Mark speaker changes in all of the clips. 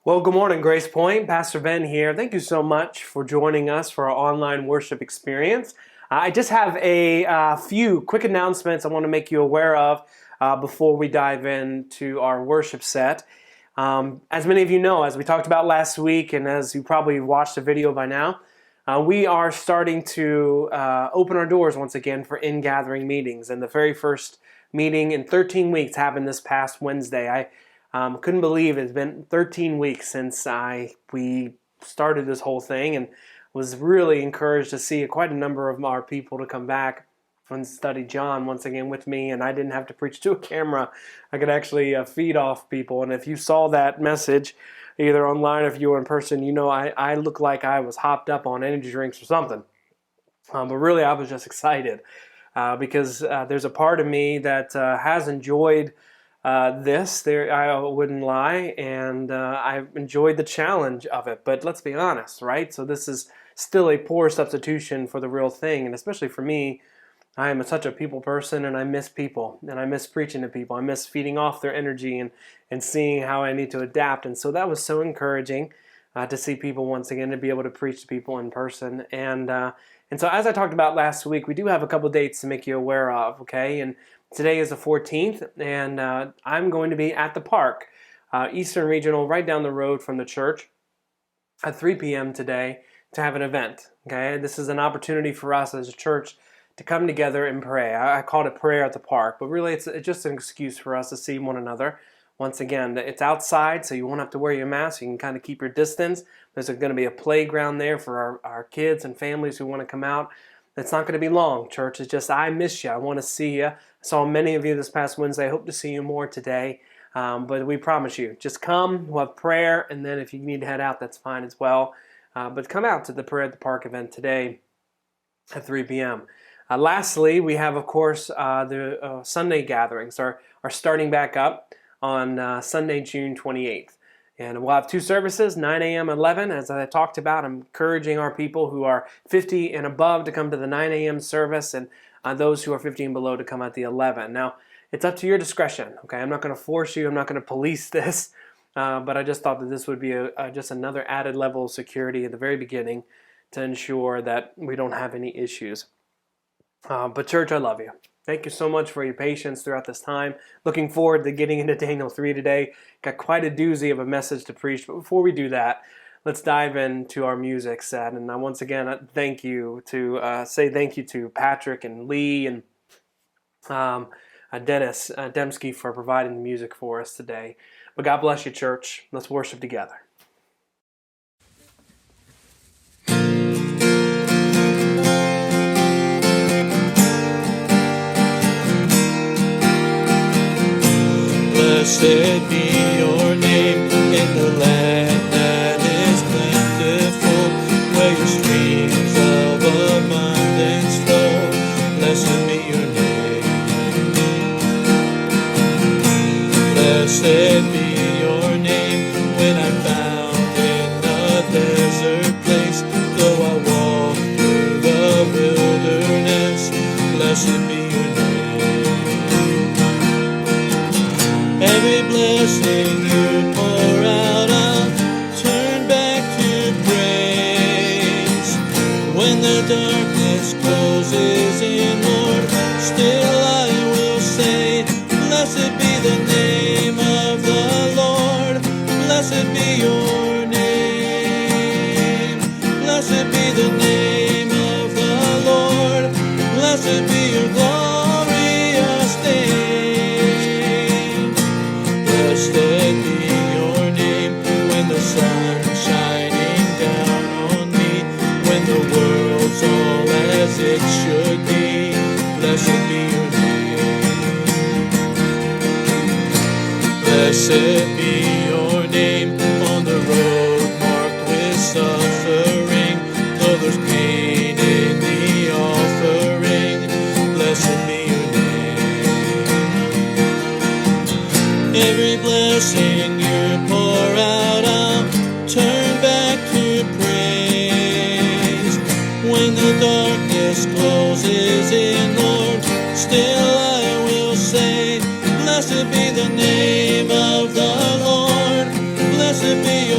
Speaker 1: Well, good morning, Grace Pointe. Pastor Ben here. Thank you so much for joining us for our online worship experience. I just have a few quick announcements I want to make you aware of before we dive into our worship set. As many of you know, as we talked about last week, and as you probably watched the video by now, we are starting to open our doors once again for in-gathering meetings. And the very first meeting in 13 weeks happened this past Wednesday. I couldn't believe it's been 13 weeks since we started this whole thing, and was really encouraged to see quite a number of our people to come back and study John once again with me, and I didn't have to preach to a camera. I could actually feed off people, and if you saw that message, either online or if you were in person, you know I looked like I was hopped up on energy drinks or something. But really, I was just excited because there's a part of me that has enjoyed this. I wouldn't lie, and I've enjoyed the challenge of it. But let's be honest, right? So this is still a poor substitution for the real thing, and especially for me, I am such a people person, and I miss people, and I miss preaching to people. I miss feeding off their energy and seeing how I need to adapt. And so that was so encouraging to see people once again, to be able to preach to people in person. And so as I talked about last week, we do have a couple dates to make you aware of, okay? And today is the 14th, and I'm going to be at the park, Eastern Regional, right down the road from the church, at 3 p.m. today to have an event. Okay, this is an opportunity for us as a church to come together and pray. I called it prayer at the park, but really it's just an excuse for us to see one another. Once again, it's outside, so you won't have to wear your mask. You can kind of keep your distance. There's going to be a playground there for our kids and families who want to come out. It's not going to be long, church. It's just, I miss you. I want to see you. I saw many of you this past Wednesday. I hope to see you more today. But we promise you, just come, we'll have prayer, and then if you need to head out, that's fine as well. But come out to the Prayer at the Park event today at 3 p.m. Lastly, we have, of course, the Sunday gatherings are starting back up on Sunday, June 28th. And we'll have two services, 9 a.m. 11. As I talked about, I'm encouraging our people who are 50 and above to come to the 9 a.m. service, and those who are 50 and below to come at the 11. Now, it's up to your discretion, okay? I'm not going to force you. I'm not going to police this. But I just thought that this would be just another added level of security at the very beginning to ensure that we don't have any issues. But church, I love you. Thank you so much for your patience throughout this time. Looking forward to getting into Daniel 3 today. Got quite a doozy of a message to preach. But before we do that, let's dive into our music set. And once again, say thank you to Patrick and Lee and Dennis Dembski for providing the music for us today. But God bless you, church. Let's worship together.
Speaker 2: Blessed be your name in the land that is plentiful, where your streams of abundance flow. Blessed be your name. Blessed be your name when I'm found in a desert place. Though I walk through the wilderness, blessed be your name. Every blessing you pour out, I'll turn back to praise. When the darkness closes in, Lord, still I will say, blessed be the name of the Lord. Blessed be your name. Blessed be the name of the Lord. Blessed be your glorious name. Blessed be your name when the sun's shining down on me, when the world's all as it should be. Blessed be your name. Blessed be your name on the road marked with suffering, though there's pain in the offering. Blessed be your name. Every blessing you pour out, I'll turn back to praise. When the darkness closes in, Lord, still I will say, blessed be the name of the Lord. Blessed be your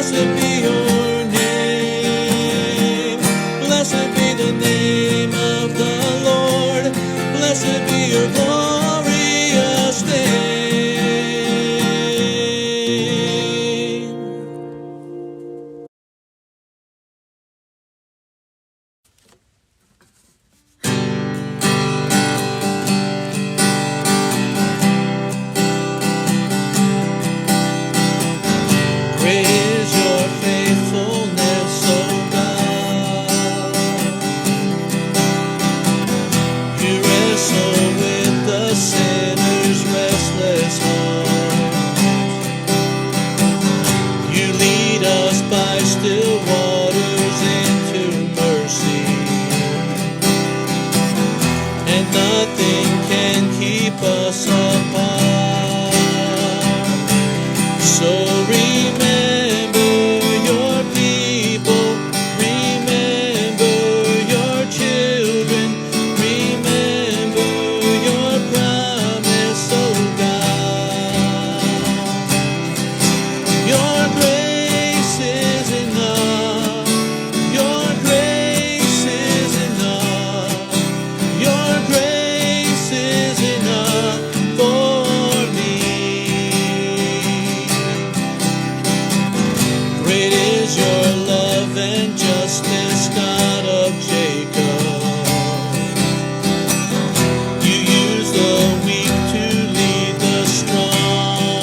Speaker 2: Blessed be your name. Blessed be the name of the Lord. Blessed be your glorious name. Great is your faithfulness, O God. You wrestle with the sinner's restless heart. You lead us by still waters into mercy, and nothing can keep us apart. So remember your people, remember your children, remember your promise, oh God. Your grace is enough, your grace is enough, your grace is enough for me. Great is your love and justice, God of Jacob. You use the weak to lead the strong.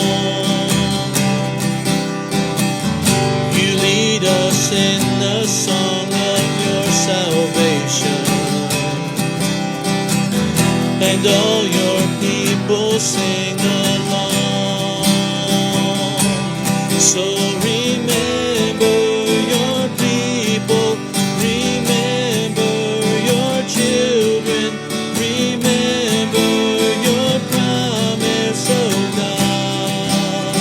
Speaker 2: You lead us in the song of your salvation, and all your people sing along. So remember your people, remember your children, remember your promise, oh God.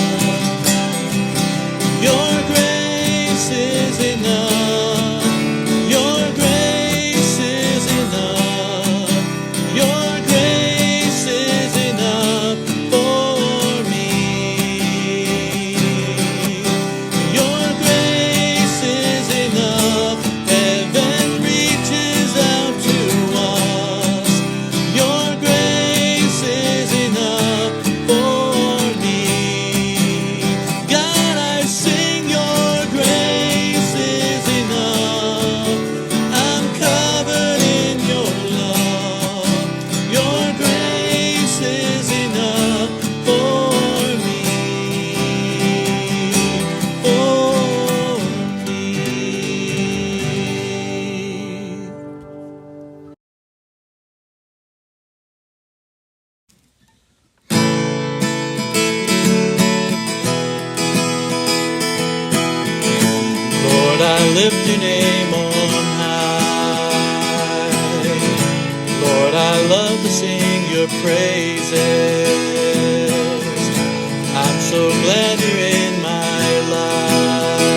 Speaker 2: Your grace is enough, your grace is enough, your grace is enough for me. Your grace is enough, heaven reaches out to us. Your grace is enough for me. God, I sing your grace is enough. I'm covered in your love. Your grace is enough for me. For me. Lord, I lift your name on high. Lord, I love to sing your praises. I'm so glad you're in my life.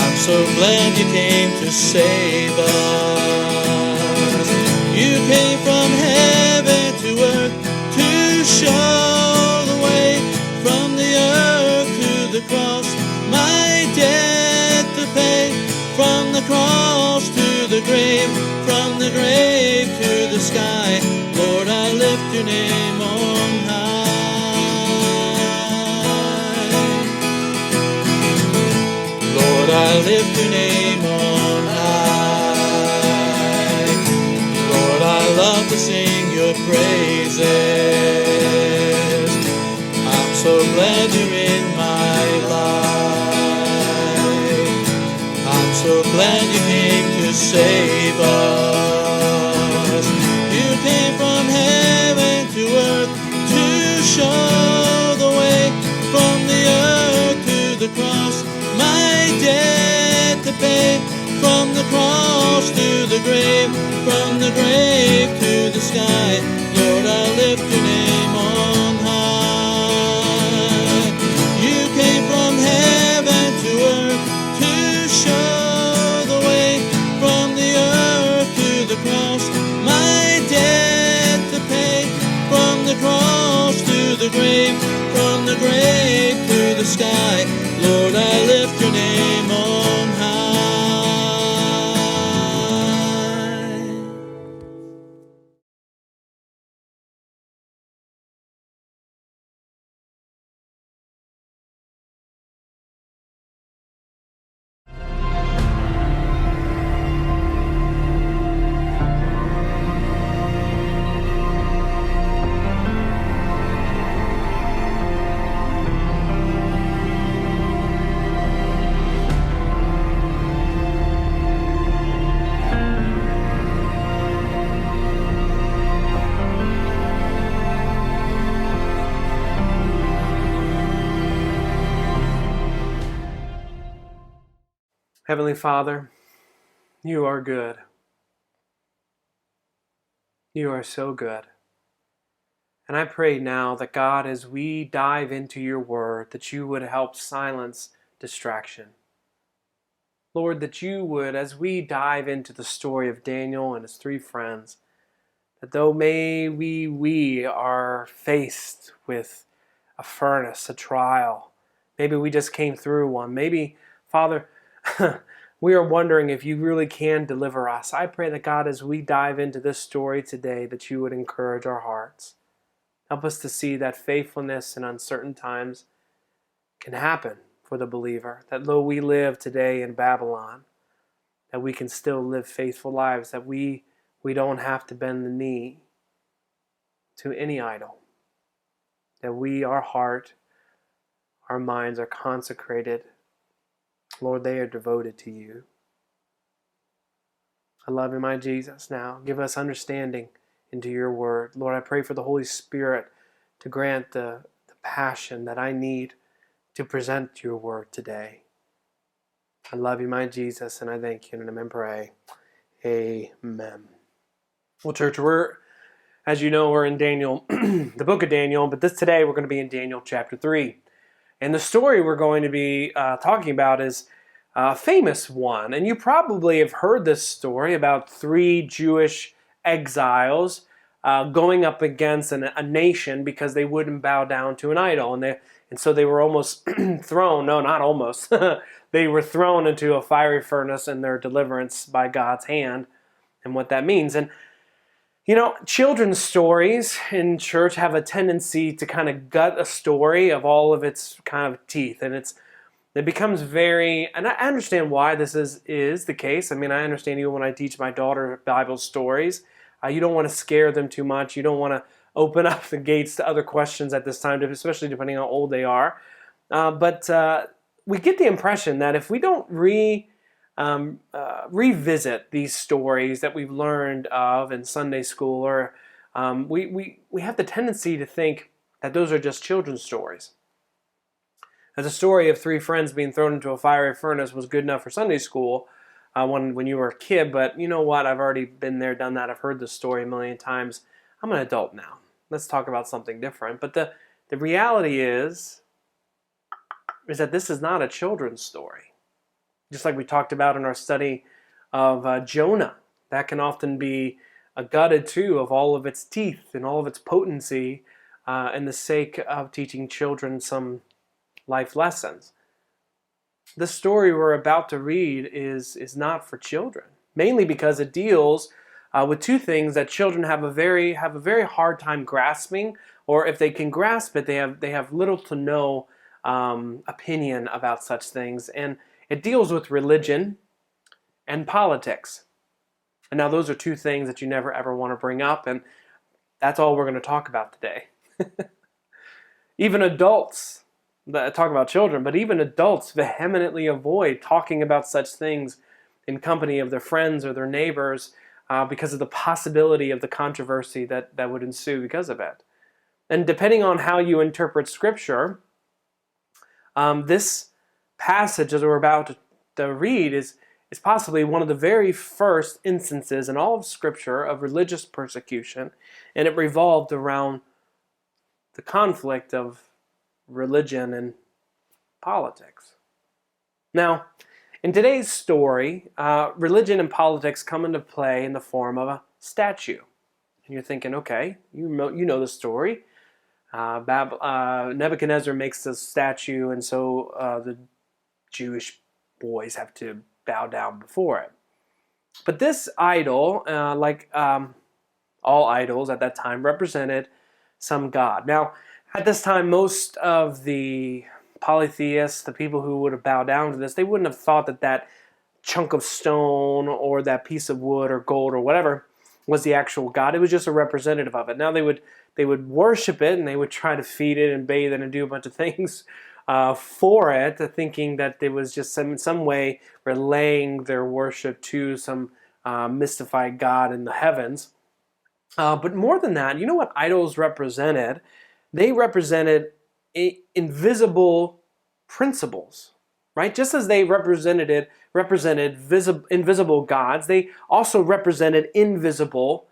Speaker 2: I'm so glad you came to save us. You came from heaven to earth to show the way, from the earth to the cross, my debt to pay. From the cross to the grave, from the grave to the sky, Lord, I lift your name on high. Lord, I lift your name on high. Lord, I love to sing your praises. I'm so glad you're in my life. I'm so glad you came to save us. You came from heaven to earth to show the way, from the earth to the cross, my debt to pay. From the cross to the grave, from the grave to the sky, Lord, I lift your name on high. You came from heaven to earth to show the way, from the earth to the cross, my debt to pay. From the cross to the grave, from the grave to the sky, Lord,
Speaker 1: Heavenly Father, you are good. You are so good. And I pray now that God, as we dive into your word, that you would help silence distraction. Lord, that you would, as we dive into the story of Daniel and his three friends, that though we are faced with a furnace, a trial, maybe we just came through one, maybe, Father, we are wondering if you really can deliver us. I pray that God, as we dive into this story today, that you would encourage our hearts. Help us to see that faithfulness in uncertain times can happen for the believer. That though we live today in Babylon, that we can still live faithful lives. That we don't have to bend the knee to any idol. That our heart, our minds are consecrated. Lord, they are devoted to you. I love you, my Jesus. Now, give us understanding into your word. Lord, I pray for the Holy Spirit to grant the passion that I need to present your word today. I love you, my Jesus, and I thank you. In your name I pray. Amen. Well, church, as you know, we're in Daniel, the book of Daniel, but today we're going to be in Daniel chapter 3. And the story we're going to be talking about is a famous one. And you probably have heard this story about three Jewish exiles going up against a nation because they wouldn't bow down to an idol. And so they were almost thrown, no, not almost, they were thrown into a fiery furnace in their deliverance by God's hand and what that means. And children's stories in church have a tendency to kind of gut a story of all of its kind of teeth. And it becomes and I understand why this is the case. I mean, I understand even when I teach my daughter Bible stories, you don't want to scare them too much. You don't want to open up the gates to other questions at this time, especially depending on how old they are. But we get the impression that if we don't revisit these stories that we've learned of in Sunday school, or we have the tendency to think that those are just children's stories. As a story of three friends being thrown into a fiery furnace was good enough for Sunday school when you were a kid, but you know what? I've already been there, done that. I've heard the story a million times. I'm an adult now. Let's talk about something different. But the reality is that this is not a children's story. Just like we talked about in our study of Jonah, that can often be gutted too of all of its teeth and all of its potency in the sake of teaching children some life lessons. The story we're about to read is not for children, mainly because it deals with two things that children have a very hard time grasping, or if they can grasp it, they have little to no opinion about such things. And it deals with religion and politics. And now those are two things that you never ever want to bring up, and that's all we're going to talk about today. Even adults talk about children, but even adults vehemently avoid talking about such things in company of their friends or their neighbors because of the possibility of the controversy that would ensue because of it. And depending on how you interpret Scripture, this passage that we're about to read is possibly one of the very first instances in all of Scripture of religious persecution, and it revolved around the conflict of religion and politics. Now, in today's story, religion and politics come into play in the form of a statue. And you're thinking, okay, you know the story. Nebuchadnezzar makes this statue, and so the Jewish boys have to bow down before it. But this idol, like all idols at that time, represented some god. Now, at this time, most of the polytheists, the people who would have bowed down to this, they wouldn't have thought that chunk of stone or that piece of wood or gold or whatever was the actual god. It was just a representative of it. Now they would worship it, and they would try to feed it and bathe it and do a bunch of things for it, thinking that it was just in some way relaying their worship to some mystified god in the heavens. But more than that, you know what idols represented? They represented invisible principles. right? Just as they represented invisible gods, they also represented invisible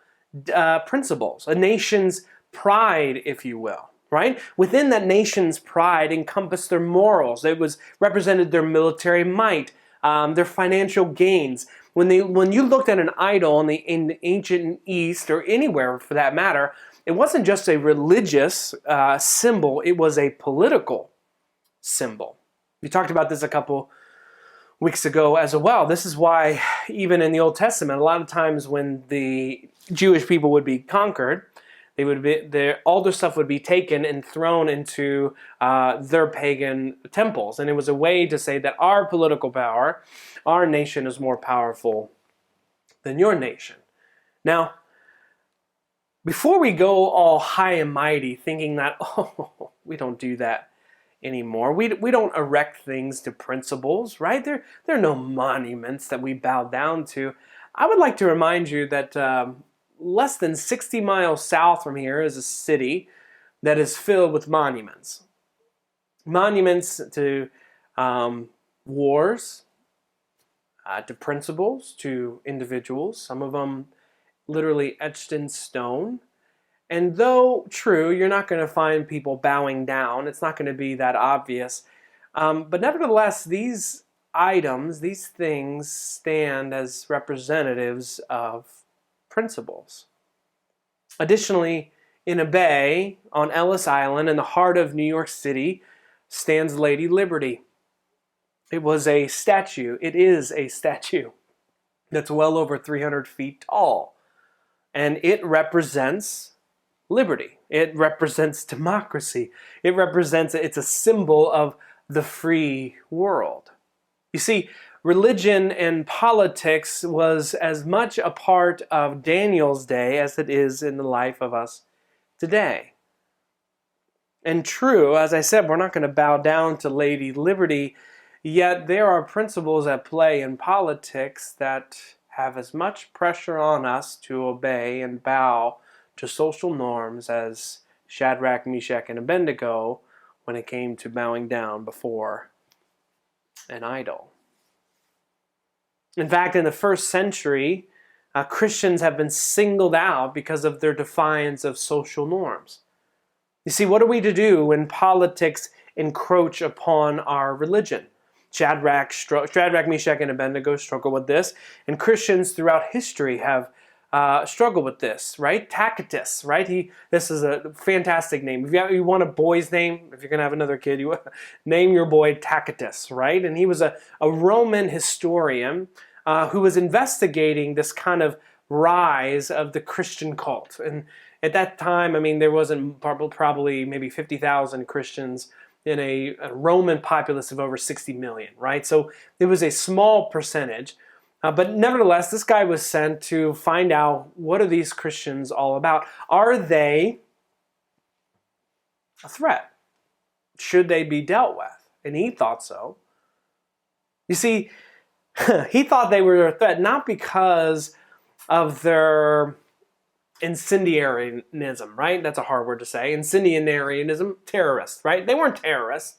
Speaker 1: principles, a nation's pride, if you will, right? Within that nation's pride encompassed their morals. It was represented their military might, their financial gains. When you looked at an idol in the ancient East, or anywhere for that matter, it wasn't just a religious symbol, it was a political symbol. We talked about this a couple weeks ago as well. This is why even in the Old Testament, a lot of times when the Jewish people would be conquered, all their stuff would be taken and thrown into their pagan temples. And it was a way to say that our political power, our nation is more powerful than your nation. Now, before we go all high and mighty thinking that, we don't do that anymore. We don't erect things to principles, right? There are no monuments that we bow down to. I would like to remind you that less than 60 miles south from here is a city that is filled with monuments. Monuments to wars, to principles, to individuals, some of them literally etched in stone. And though true, you're not going to find people bowing down, it's not going to be that obvious. But nevertheless, these items, these things stand as representatives of principles. Additionally, in a bay on Ellis Island in the heart of New York City stands Lady Liberty. It was a statue. It is a statue that's well over 300 feet tall. And it represents liberty. It represents democracy. It's a symbol of the free world. You see, religion and politics was as much a part of Daniel's day as it is in the life of us today. And true, as I said, we're not going to bow down to Lady Liberty, yet there are principles at play in politics that have as much pressure on us to obey and bow to social norms as Shadrach, Meshach, and Abednego when it came to bowing down before an idol. In fact, in the first century, Christians have been singled out because of their defiance of social norms. You see, what are we to do when politics encroach upon our religion? Shadrach, Meshach, and Abednego struggle with this, and Christians throughout history have struggled with this, right? Tacitus, right? This is a fantastic name. If you want a boy's name, if you're going to have another kid, you name your boy Tacitus, right? And he was a Roman historian who was investigating this kind of rise of the Christian cult. And at that time, I mean, there wasn't probably maybe 50,000 Christians in a Roman populace of over 60 million, right? So it was a small percentage. But nevertheless, this guy was sent to find out, what are these Christians all about? Are they a threat? Should they be dealt with? And he thought so. You see, he thought they were a threat not because of their incendiarism, right? That's a hard word to say. Incendiarism, terrorists, right? They weren't terrorists.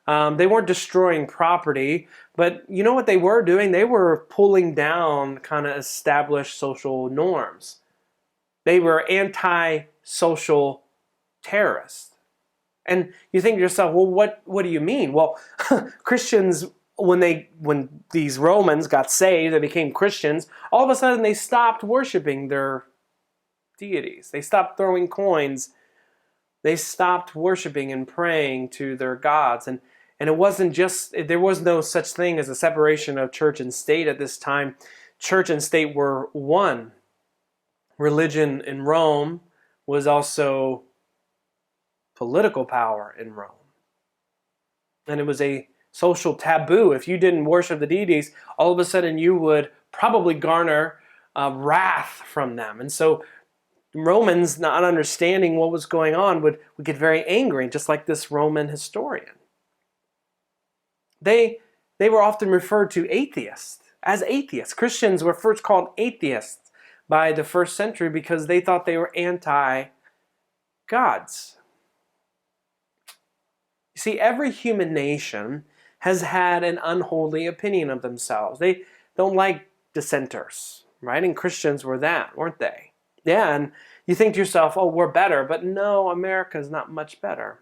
Speaker 1: They weren't destroying property, but you know what they were doing? They were pulling down kind of established social norms. They were anti-social terrorists. And you think to yourself, well, what do you mean? Well, Christians, when these Romans got saved, they became Christians, all of a sudden they stopped worshiping their deities. They stopped throwing coins. They stopped worshiping and praying to their gods. And it wasn't just, there was no such thing as a separation of church and state at this time. Church and state were one. Religion in Rome was also political power in Rome. And it was a social taboo. If you didn't worship the deities, all of a sudden you would probably garner wrath from them. And so Romans, not understanding what was going on, would get very angry, just like this Roman historian. They were often referred to as atheists. Christians were first called atheists by the first century because they thought they were anti-gods. You see, every human nation has had an unholy opinion of themselves. They don't like dissenters, right? And Christians were that, weren't they? Yeah, and you think to yourself, oh, we're better, but no, America's not much better.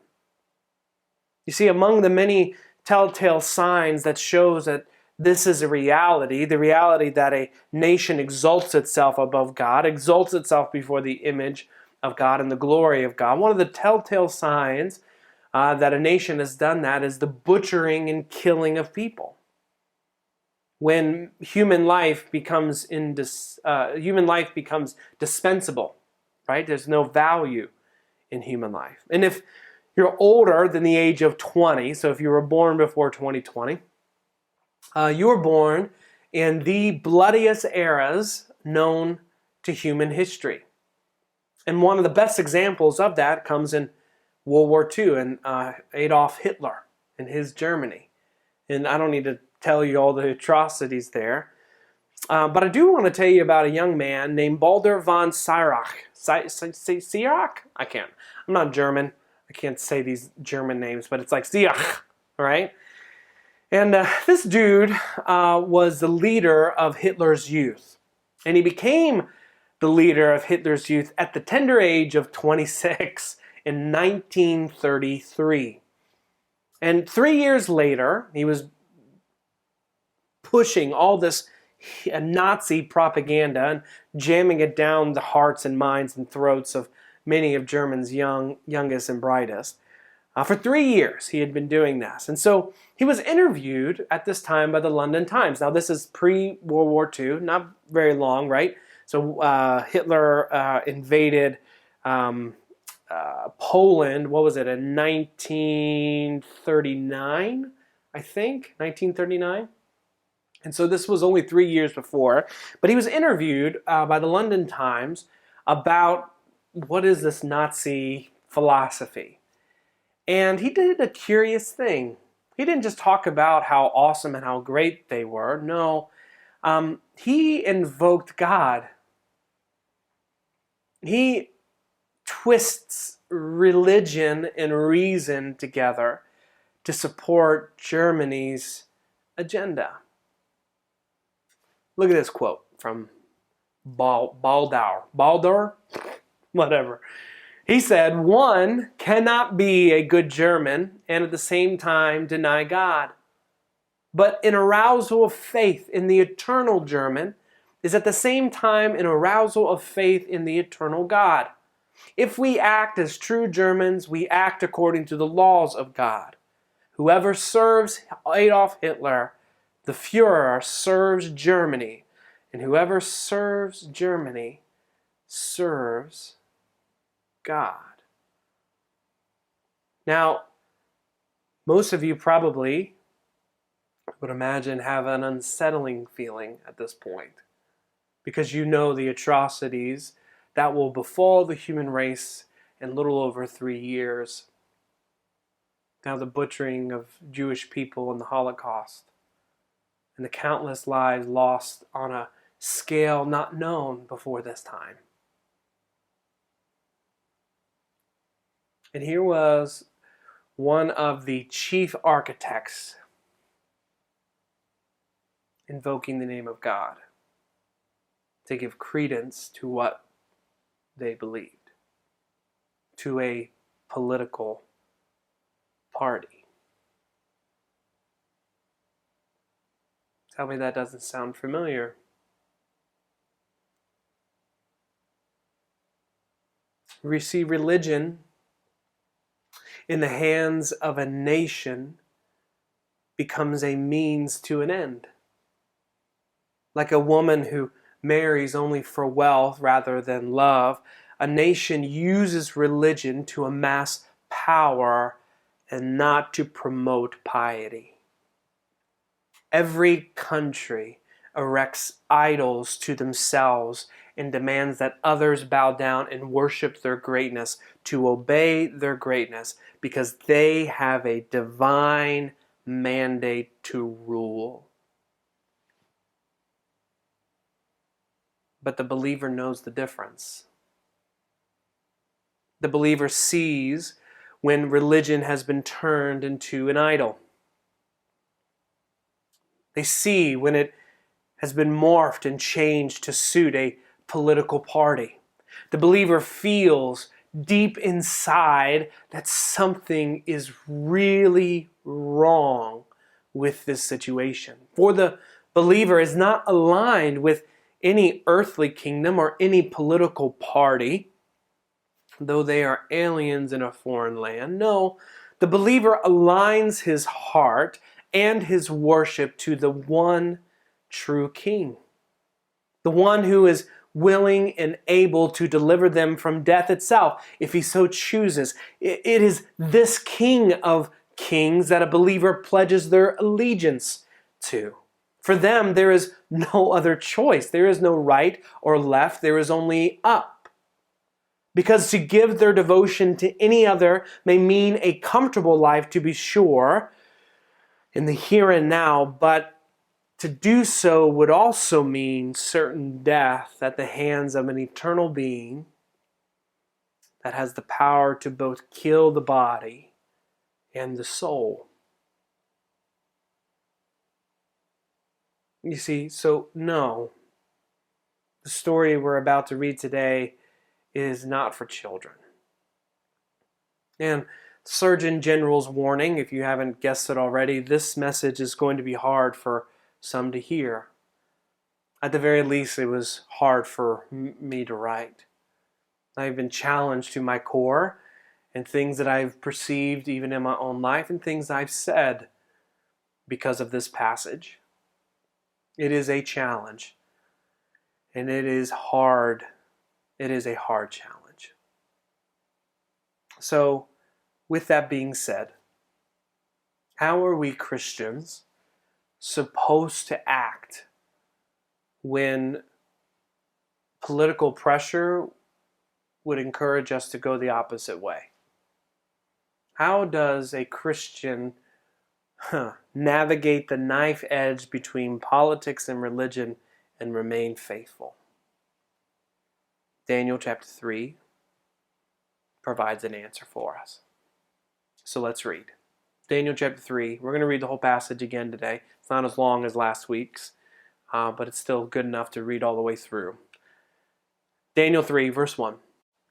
Speaker 1: You see, among the many telltale signs that shows that this is a reality, the reality that a nation exalts itself above God, exalts itself before the image of God and the glory of God. One of the telltale signs that a nation has done that is the butchering and killing of people. When human life becomes dispensable, right? There's no value in human life. And if you're older than the age of 20, so if you were born before 2020, you were born in the bloodiest eras known to human history. And one of the best examples of that comes in World War II and Adolf Hitler and his Germany. And I don't need to tell you all the atrocities there. But I do want to tell you about a young man named Baldur von Sirach. Sirach? I'm not German. I can't say these German names, but it's like Sirach, all right? And this dude was the leader of Hitler's youth. And he became the leader of Hitler's youth at the tender age of 26 in 1933. And 3 years later, he was pushing all this Nazi propaganda and jamming it down the hearts and minds and throats of many of Germany's youngest and brightest. For 3 years, he had been doing this. And so he was interviewed at this time by the London Times. Now, this is pre-World War II, not very long, right? So Hitler invaded Poland, what was it, in 1939, I think? 1939? And so this was only 3 years before. But he was interviewed by the London Times about what is this Nazi philosophy. And he did a curious thing. He didn't just talk about how awesome and how great they were. No, he invoked God. He twists religion and reason together to support Germany's agenda. Look at this quote from Baldur, whatever. He said, one cannot be a good German and at the same time deny God. But an arousal of faith in the eternal German is at the same time an arousal of faith in the eternal God. If we act as true Germans, we act according to the laws of God. Whoever serves Adolf Hitler, the Führer, serves Germany. And whoever serves Germany serves God. Now, most of you probably would imagine have an unsettling feeling at this point because you know the atrocities that will befall the human race in little over 3 years. Now the butchering of Jewish people in the Holocaust and the countless lives lost on a scale not known before this time. And here was one of the chief architects invoking the name of God to give credence to what they believed, to a political party. Tell me that doesn't sound familiar. We see religion in the hands of a nation becomes a means to an end. Like a woman who marries only for wealth rather than love, a nation uses religion to amass power and not to promote piety. Every country erects idols to themselves and demands that others bow down and worship their greatness, to obey their greatness, because they have a divine mandate to rule. But the believer knows the difference. The believer sees when religion has been turned into an idol. They see when it has been morphed and changed to suit a political party. The believer feels deep inside that something is really wrong with this situation. For the believer is not aligned with any earthly kingdom or any political party, though they are aliens in a foreign land. No, the believer aligns his heart and his worship to the one true King, the one who is willing and able to deliver them from death itself, if he so chooses. It is this King of Kings that a believer pledges their allegiance to. For them, there is no other choice. There is no right or left. There is only up. Because to give their devotion to any other may mean a comfortable life, to be sure, in the here and now, but to do so would also mean certain death at the hands of an eternal being that has the power to both kill the body and the soul. You see, so no, the story we're about to read today is not for children. And Surgeon General's warning, if you haven't guessed it already, this message is going to be hard for some to hear. At the very least, it was hard for me to write. I've been challenged to my core in things that I've perceived even in my own life and things I've said because of this passage. It is a challenge, and it is hard. It is a hard challenge. So, with that being said, how are we Christians supposed to act when political pressure would encourage us to go the opposite way? How does a Christian navigate the knife edge between politics and religion and remain faithful? Daniel chapter 3 provides an answer for us. So let's read. Daniel chapter 3. We're going to read the whole passage again today. It's not as long as last week's, but it's still good enough to read all the way through. Daniel 3, verse 1.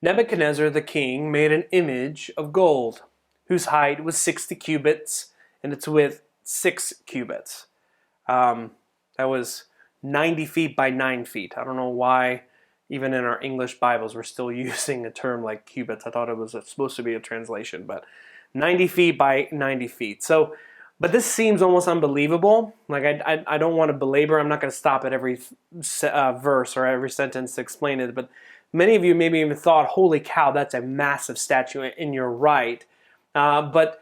Speaker 1: Nebuchadnezzar the king made an image of gold, whose height was 60 cubits, and its width 6 cubits. That was 90 feet by 9 feet. I don't know why, even in our English Bibles, we're still using a term like cubits. I thought it was supposed to be a translation, but 90 feet by 90 feet. So, but this seems almost unbelievable. Like, I don't want to belabor. I'm not going to stop at every verse or every sentence to explain it. But many of you maybe even thought, holy cow, that's a massive statue, and you're right. But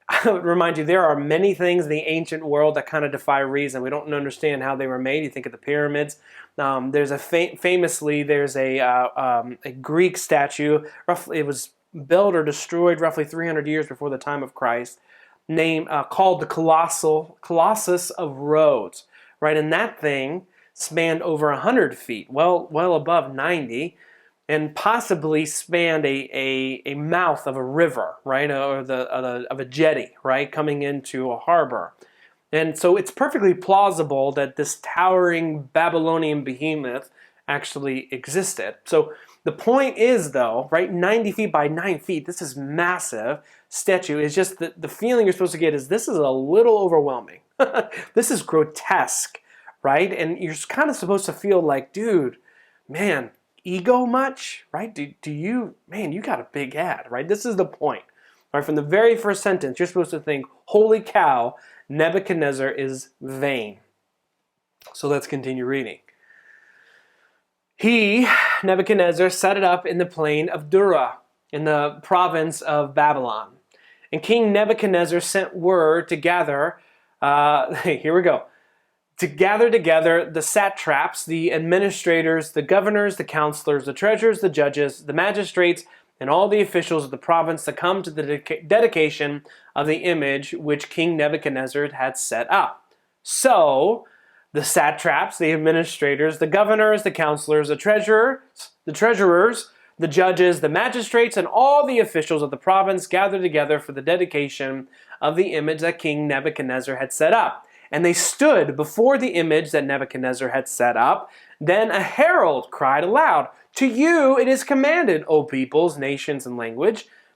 Speaker 1: I would remind you, there are many things in the ancient world that kind of defy reason. We don't understand how they were made. You think of the pyramids. There's a famously, there's a Greek statue. Roughly, it was built or destroyed roughly 300 years before the time of Christ, called the Colossus of Rhodes, right? And that thing spanned over 100 feet, well above 90, and possibly spanned a mouth of a river, right, or of a jetty, right, coming into a harbor. And so it's perfectly plausible that this towering Babylonian behemoth actually existed. So the point is, though, right, 90 feet by 9 feet, this is massive statue. It's just that the feeling you're supposed to get is this is a little overwhelming. This is grotesque, right? And you're kind of supposed to feel like, dude, man, ego much, right? Do you, man, you got a big head, right? This is the point. Right? From the very first sentence, you're supposed to think, holy cow, Nebuchadnezzar is vain. So let's continue reading. He, Nebuchadnezzar, set it up in the plain of Dura, in the province of Babylon. And King Nebuchadnezzar sent word to gather, here we go, to gather together the satraps, the administrators, the governors, the counselors, the treasurers, the judges, the magistrates, and all the officials of the province to come to the dedication of the image which King Nebuchadnezzar had set up. So the satraps, the administrators, the governors, the counselors, the treasurers, the judges, the magistrates, and all the officials of the province gathered together for the dedication of the image that King Nebuchadnezzar had set up. And they stood before the image that Nebuchadnezzar had set up. Then a herald cried aloud, "To you it is commanded, O peoples, nations, and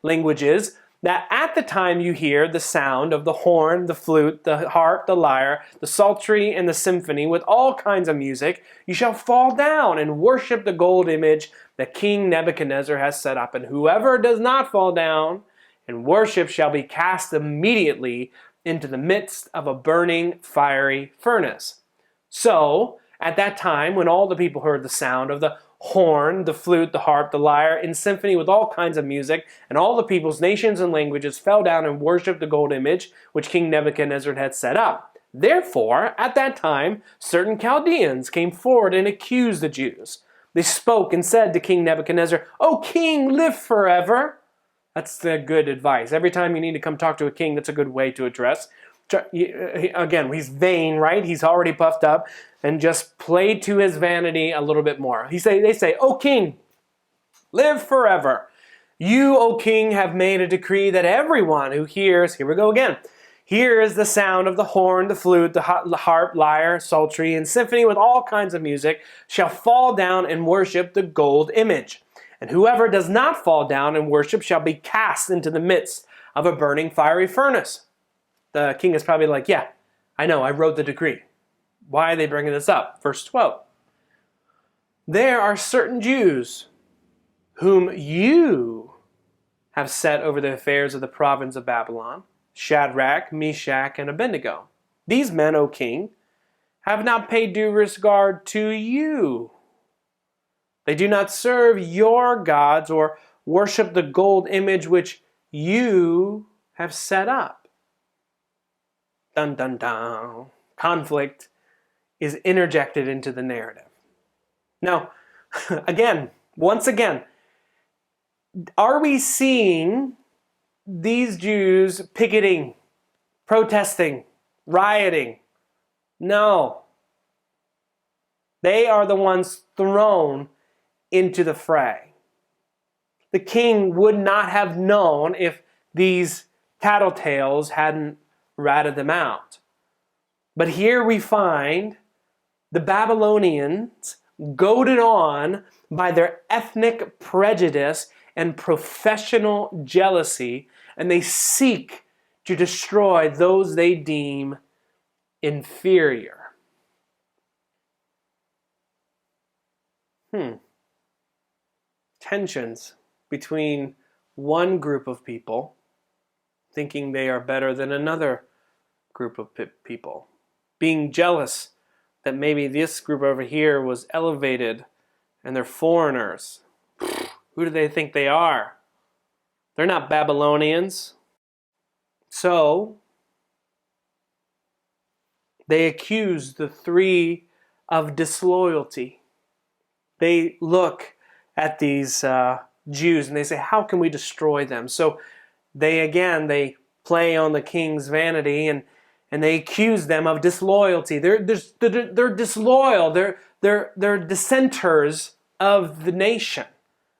Speaker 1: languages, that at the time you hear the sound of the horn, the flute, the harp, the lyre, the psaltery, and the symphony, with all kinds of music, you shall fall down and worship the gold image that King Nebuchadnezzar has set up. And whoever does not fall down and worship shall be cast immediately into the midst of a burning fiery furnace." So, at that time, when all the people heard the sound of the horn, the flute, the harp, the lyre, in symphony with all kinds of music, and all the peoples, nations, and languages fell down and worshipped the gold image which King Nebuchadnezzar had set up. Therefore, at that time, certain Chaldeans came forward and accused the Jews. They spoke and said to King Nebuchadnezzar, "O king, live forever." That's the good advice. Every time you need to come talk to a king, that's a good way to address. Again, he's vain, right? He's already puffed up and just played to his vanity a little bit more. They say, "O king, live forever. You, O king, have made a decree that everyone who hears," here we go again, "hears the sound of the horn, the flute, the harp, lyre, psaltery, and symphony with all kinds of music, shall fall down and worship the gold image. And whoever does not fall down and worship shall be cast into the midst of a burning fiery furnace." The king is probably like, "Yeah, I know, I wrote the decree. Why are they bringing this up?" Verse 12. "There are certain Jews whom you have set over the affairs of the province of Babylon, Shadrach, Meshach, and Abednego. These men, O king, have not paid due regard to you. They do not serve your gods or worship the gold image which you have set up." Dun dun dun. Conflict is interjected into the narrative. Now, once again, are we seeing these Jews picketing, protesting, rioting? No. They are the ones thrown into the fray. The king would not have known if these tattletales hadn't ratted them out. But here we find the Babylonians goaded on by their ethnic prejudice and professional jealousy, and they seek to destroy those they deem inferior. Tensions between one group of people thinking they are better than another group of people. Being jealous that maybe this group over here was elevated and they're foreigners. Who do they think they are? They're not Babylonians. So, they accuse the three of disloyalty. They look at these Jews and they say, "How can we destroy them?" So they play on the king's vanity and they accuse them of disloyalty. They're disloyal. They're dissenters of the nation.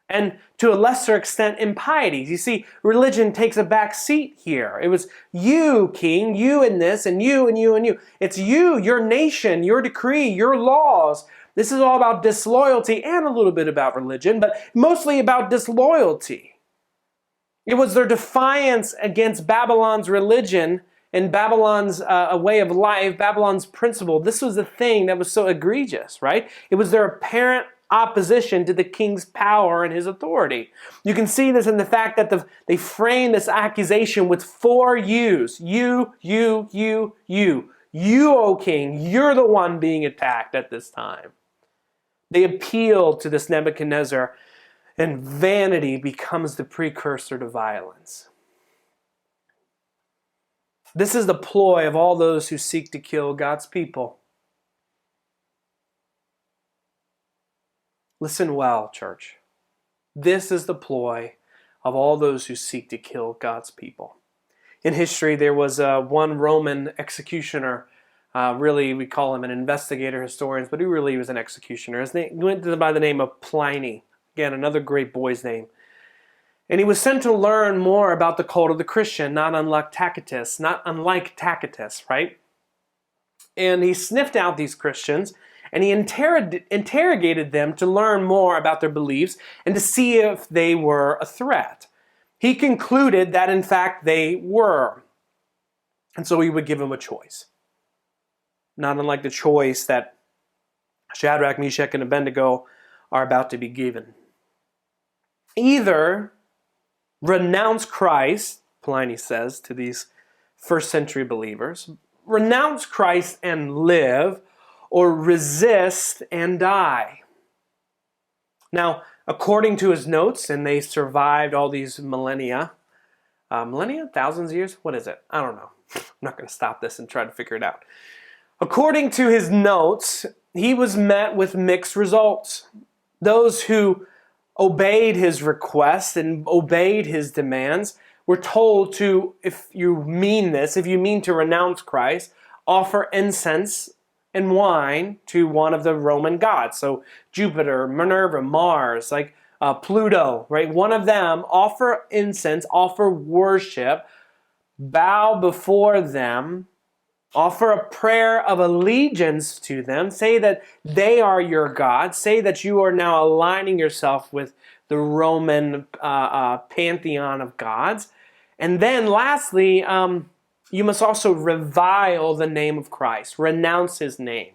Speaker 1: And to a lesser extent, impiety. You see, religion takes a back seat here. It was you, king, you in this, and you, and you, and you. It's you, your nation, your decree, your laws. This is all about disloyalty and a little bit about religion, but mostly about disloyalty. It was their defiance against Babylon's religion and Babylon's way of life, Babylon's principle. This was the thing that was so egregious, right? It was their apparent opposition to the king's power and his authority. You can see this in the fact that they frame this accusation with four yous. You, O king, you're the one being attacked at this time. They appeal to this Nebuchadnezzar, and vanity becomes the precursor to violence. This is the ploy of all those who seek to kill God's people. Listen well, church. This is the ploy of all those who seek to kill God's people. In history, there was one Roman executioner. Really, we call him an investigator, historians, but he really was an executioner. His name went by the name of Pliny. Again, another great boy's name. And he was sent to learn more about the cult of the Christian, not unlike Tacitus, right? And he sniffed out these Christians, and he interrogated them to learn more about their beliefs and to see if they were a threat. He concluded that, in fact, they were. And so he would give them a choice. Not unlike the choice that Shadrach, Meshach, and Abednego are about to be given. Either renounce Christ, Pliny says to these first century believers, renounce Christ and live, or resist and die. Now, according to his notes, and they survived all these millennia, thousands of years? What is it? I don't know. I'm not going to stop this and try to figure it out. According to his notes, he was met with mixed results. Those who obeyed his requests and obeyed his demands were told to, if you mean to renounce Christ, offer incense and wine to one of the Roman gods. So Jupiter, Minerva, Mars, like Pluto, right? One of them, offer incense, offer worship, bow before them, offer a prayer of allegiance to them, say that they are your God, say that you are now aligning yourself with the Roman pantheon of gods. And then lastly, you must also revile the name of Christ, renounce his name,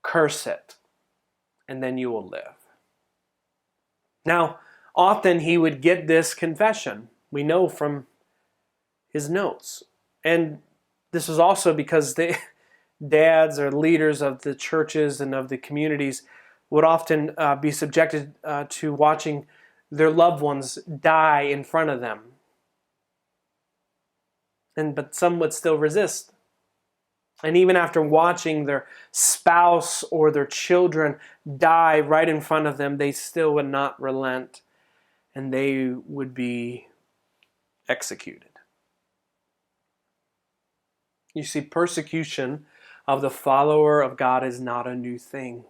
Speaker 1: curse it, and then you will live. Now, often he would get this confession, we know from his notes. And this was also because the dads or leaders of the churches and of the communities would often be subjected to watching their loved ones die in front of them. But some would still resist. And even after watching their spouse or their children die right in front of them, they still would not relent, and they would be executed. You see, persecution of the follower of God is not a new thing.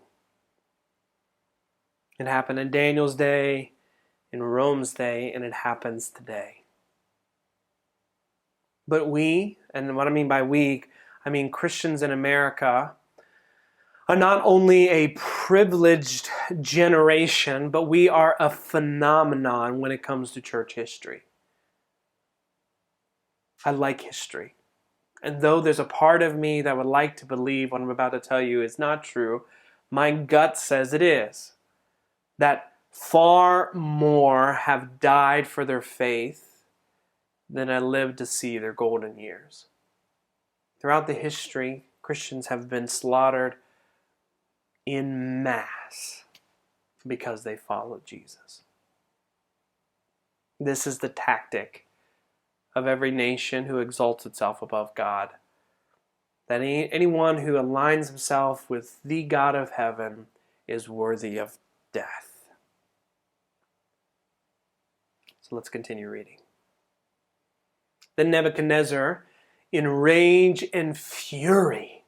Speaker 1: It happened in Daniel's day, in Rome's day, and it happens today. But we, and what I mean by we, I mean Christians in America, are not only a privileged generation, but we are a phenomenon when it comes to church history. I like history. And though there's a part of me that would like to believe what I'm about to tell you is not true, my gut says it is. That far more have died for their faith than I lived to see their golden years. Throughout the history, Christians have been slaughtered in mass because they followed Jesus. This is the tactic of every nation who exalts itself above God. That anyone who aligns himself with the God of heaven is worthy of death. So let's continue reading. Then Nebuchadnezzar, in rage and fury,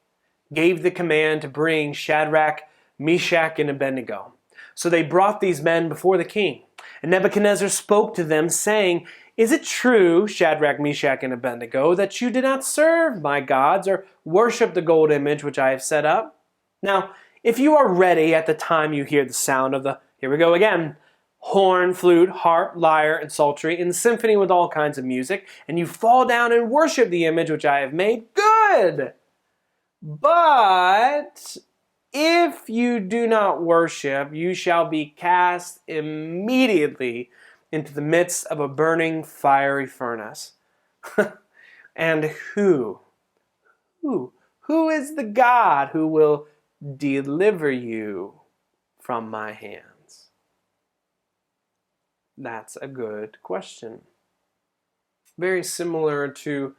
Speaker 1: gave the command to bring Shadrach, Meshach, and Abednego. So they brought these men before the king. And Nebuchadnezzar spoke to them, saying, "Is it true, Shadrach, Meshach, and Abednego, that you did not serve my gods or worship the gold image which I have set up? Now, if you are ready at the time you hear the sound of the," here we go again, "horn, flute, harp, lyre, and psaltery, in symphony with all kinds of music, and you fall down and worship the image which I have made, good! But if you do not worship, you shall be cast immediately into the midst of a burning fiery furnace." And who is the God who will deliver you from my hands? That's a good question. Very similar to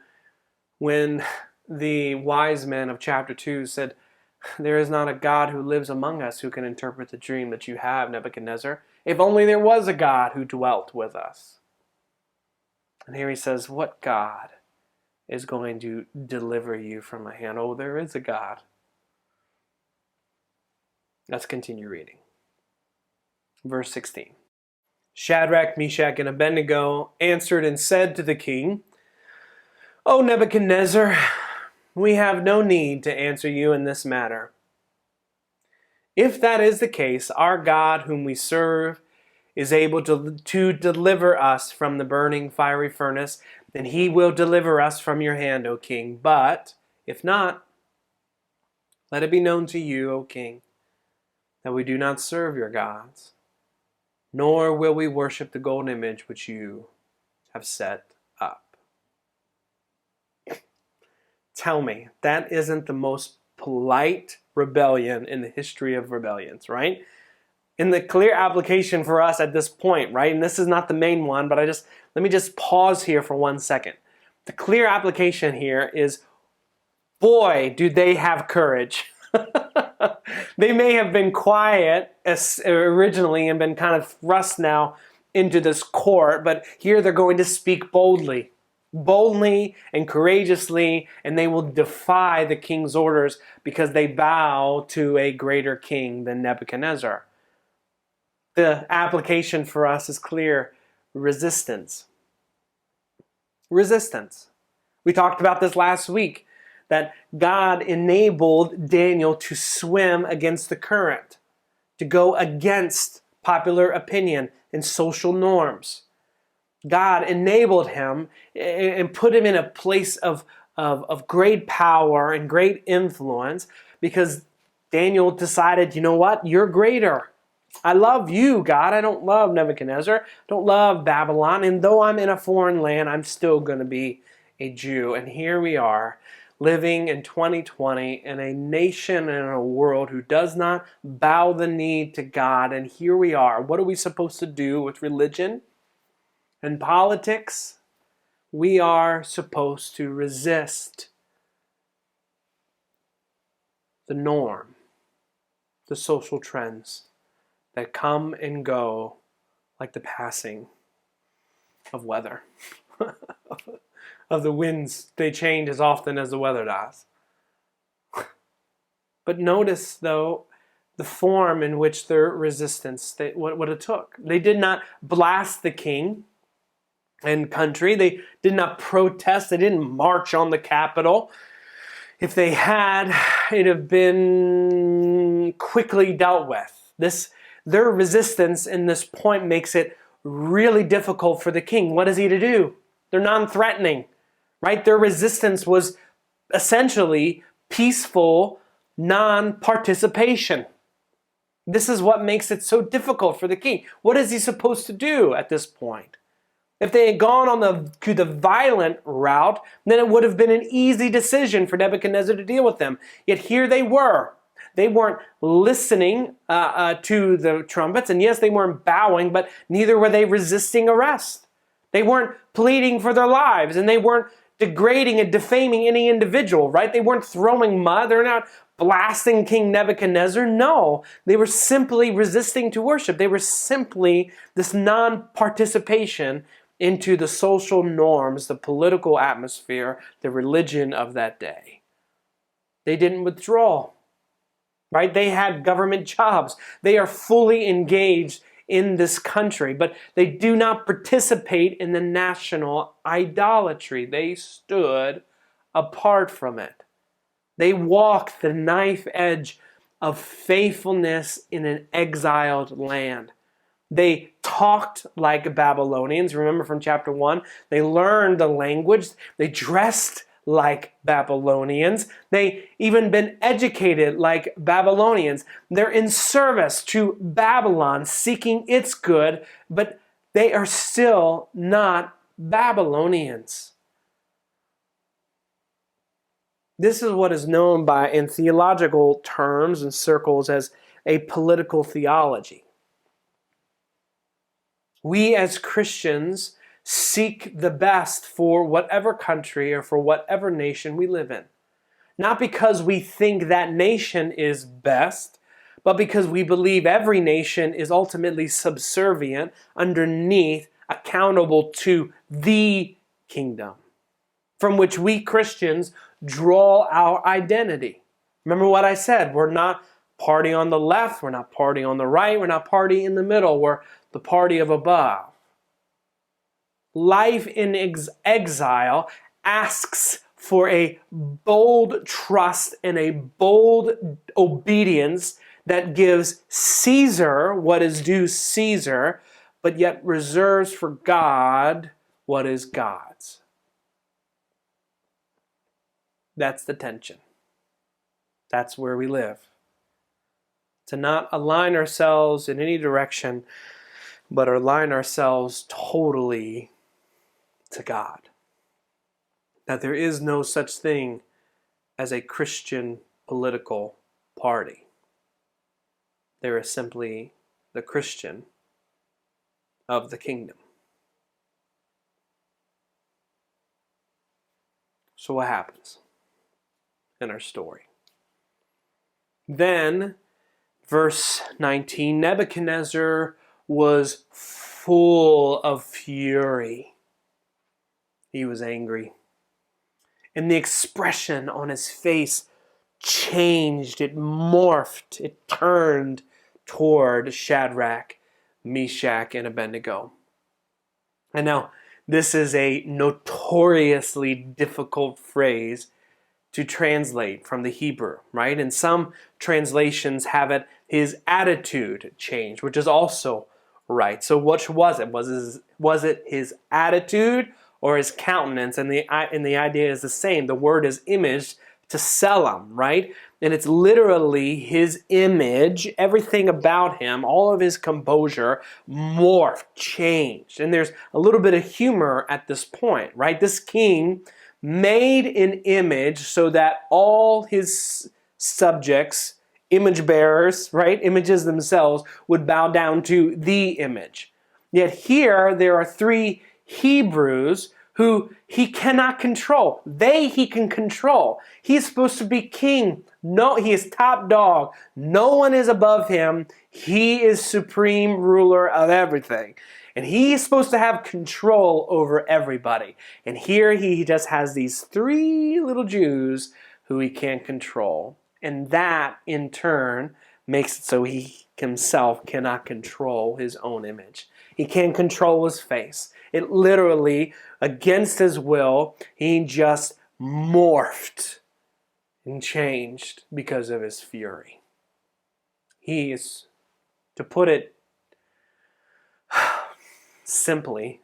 Speaker 1: when the wise men of chapter 2 said, "There is not a God who lives among us who can interpret the dream that you have, Nebuchadnezzar. If only there was a God who dwelt with us." And here he says, what God is going to deliver you from my hand? Oh, there is a God. Let's continue reading. Verse 16. Shadrach, Meshach, and Abednego answered and said to the king, "O Nebuchadnezzar, we have no need to answer you in this matter. If that is the case, our God whom we serve is able to deliver us from the burning fiery furnace, then he will deliver us from your hand, O king. But if not, let it be known to you, O king, that we do not serve your gods, nor will we worship the golden image which you have set up. Tell me, that isn't the most polite rebellion in the history of rebellions, right? In the clear application for us at this point, right? And this is not the main one, but let me just pause here for 1 second. The clear application here is, boy, do they have courage. They may have been quiet originally and been kind of thrust now into this court, but here they're going to speak boldly and courageously, and they will defy the king's orders because they bow to a greater king than Nebuchadnezzar. The application for us is clear: resistance. Resistance. We talked about this last week, that God enabled Daniel to swim against the current, to go against popular opinion and social norms. God enabled him and put him in a place of great power and great influence because Daniel decided, you know what, you're greater. I love you, God. I don't love Nebuchadnezzar. I don't love Babylon. And though I'm in a foreign land, I'm still going to be a Jew. And here we are, living in 2020 in a nation and a world who does not bow the knee to God. And here we are. What are we supposed to do with religion and politics? We are supposed to resist the norm, the social trends that come and go like the passing of weather. Of the winds, they change as often as the weather does. But notice, though, the form in which their resistance, what it took. They did not blast the king and country. They did not protest. They didn't march on the Capitol. If they had, it'd have been quickly dealt with. Their resistance in this point makes it really difficult for the king. What is he to do? They're non-threatening, right? Their resistance was essentially peaceful non-participation. This is what makes it so difficult for the king. What is he supposed to do at this point? If they had gone to the violent route, then it would have been an easy decision for Nebuchadnezzar to deal with them. Yet here they were. They weren't listening to the trumpets, and yes, they weren't bowing, but neither were they resisting arrest. They weren't pleading for their lives, and they weren't degrading and defaming any individual, right? They weren't throwing mud. They're not blasting King Nebuchadnezzar. No, they were simply resisting to worship. They were simply this non-participation into the social norms, the political atmosphere, the religion of that day. They didn't withdraw, right? They had government jobs. They are fully engaged in this country, but they do not participate in the national idolatry. They stood apart from it. They walked the knife edge of faithfulness in an exiled land. They talked like Babylonians. Remember from chapter 1, they learned the language. They dressed like Babylonians. They even been educated like Babylonians. They're in service to Babylon, seeking its good, but they are still not Babylonians. This is what is known in theological terms and circles as a political theology. We as Christians seek the best for whatever country or for whatever nation we live in. Not because we think that nation is best, but because we believe every nation is ultimately subservient, underneath, accountable to the kingdom, from which we Christians draw our identity. Remember what I said, we're not party on the left, we're not party on the right, we're not party in the middle, we're the party of above. Life in exile asks for a bold trust and a bold obedience that gives Caesar what is due Caesar, but yet reserves for God what is God's. That's the tension. That's where we live. To not align ourselves in any direction, but align ourselves totally to God. That there is no such thing as a Christian political party. There is simply the Christian of the kingdom. So what happens in our story? Then, verse 19, Nebuchadnezzar was full of fury. He was angry. And the expression on his face changed. It morphed. It turned toward Shadrach, Meshach, and Abednego. And now, this is a notoriously difficult phrase to translate from the Hebrew, right? And some translations have it, his attitude changed, which is also right. So which was it? Was it his attitude or his countenance? And the idea is the same. The word is image, to selam, right? And it's literally his image, everything about him, all of his composure morphed, changed. And there's a little bit of humor at this point, right? This king made an image so that all his subjects, image bearers, right, images themselves, would bow down to the image. Yet here there are three Hebrews who he cannot control. He can control. He's supposed to be king. No, he is top dog. No one is above him. He is supreme ruler of everything. And he's supposed to have control over everybody. And here he just has these three little Jews who he can't control. And that, in turn, makes it so he himself cannot control his own image. He can't control his face. It literally, against his will, he just morphed and changed because of his fury. He is, to put it simply,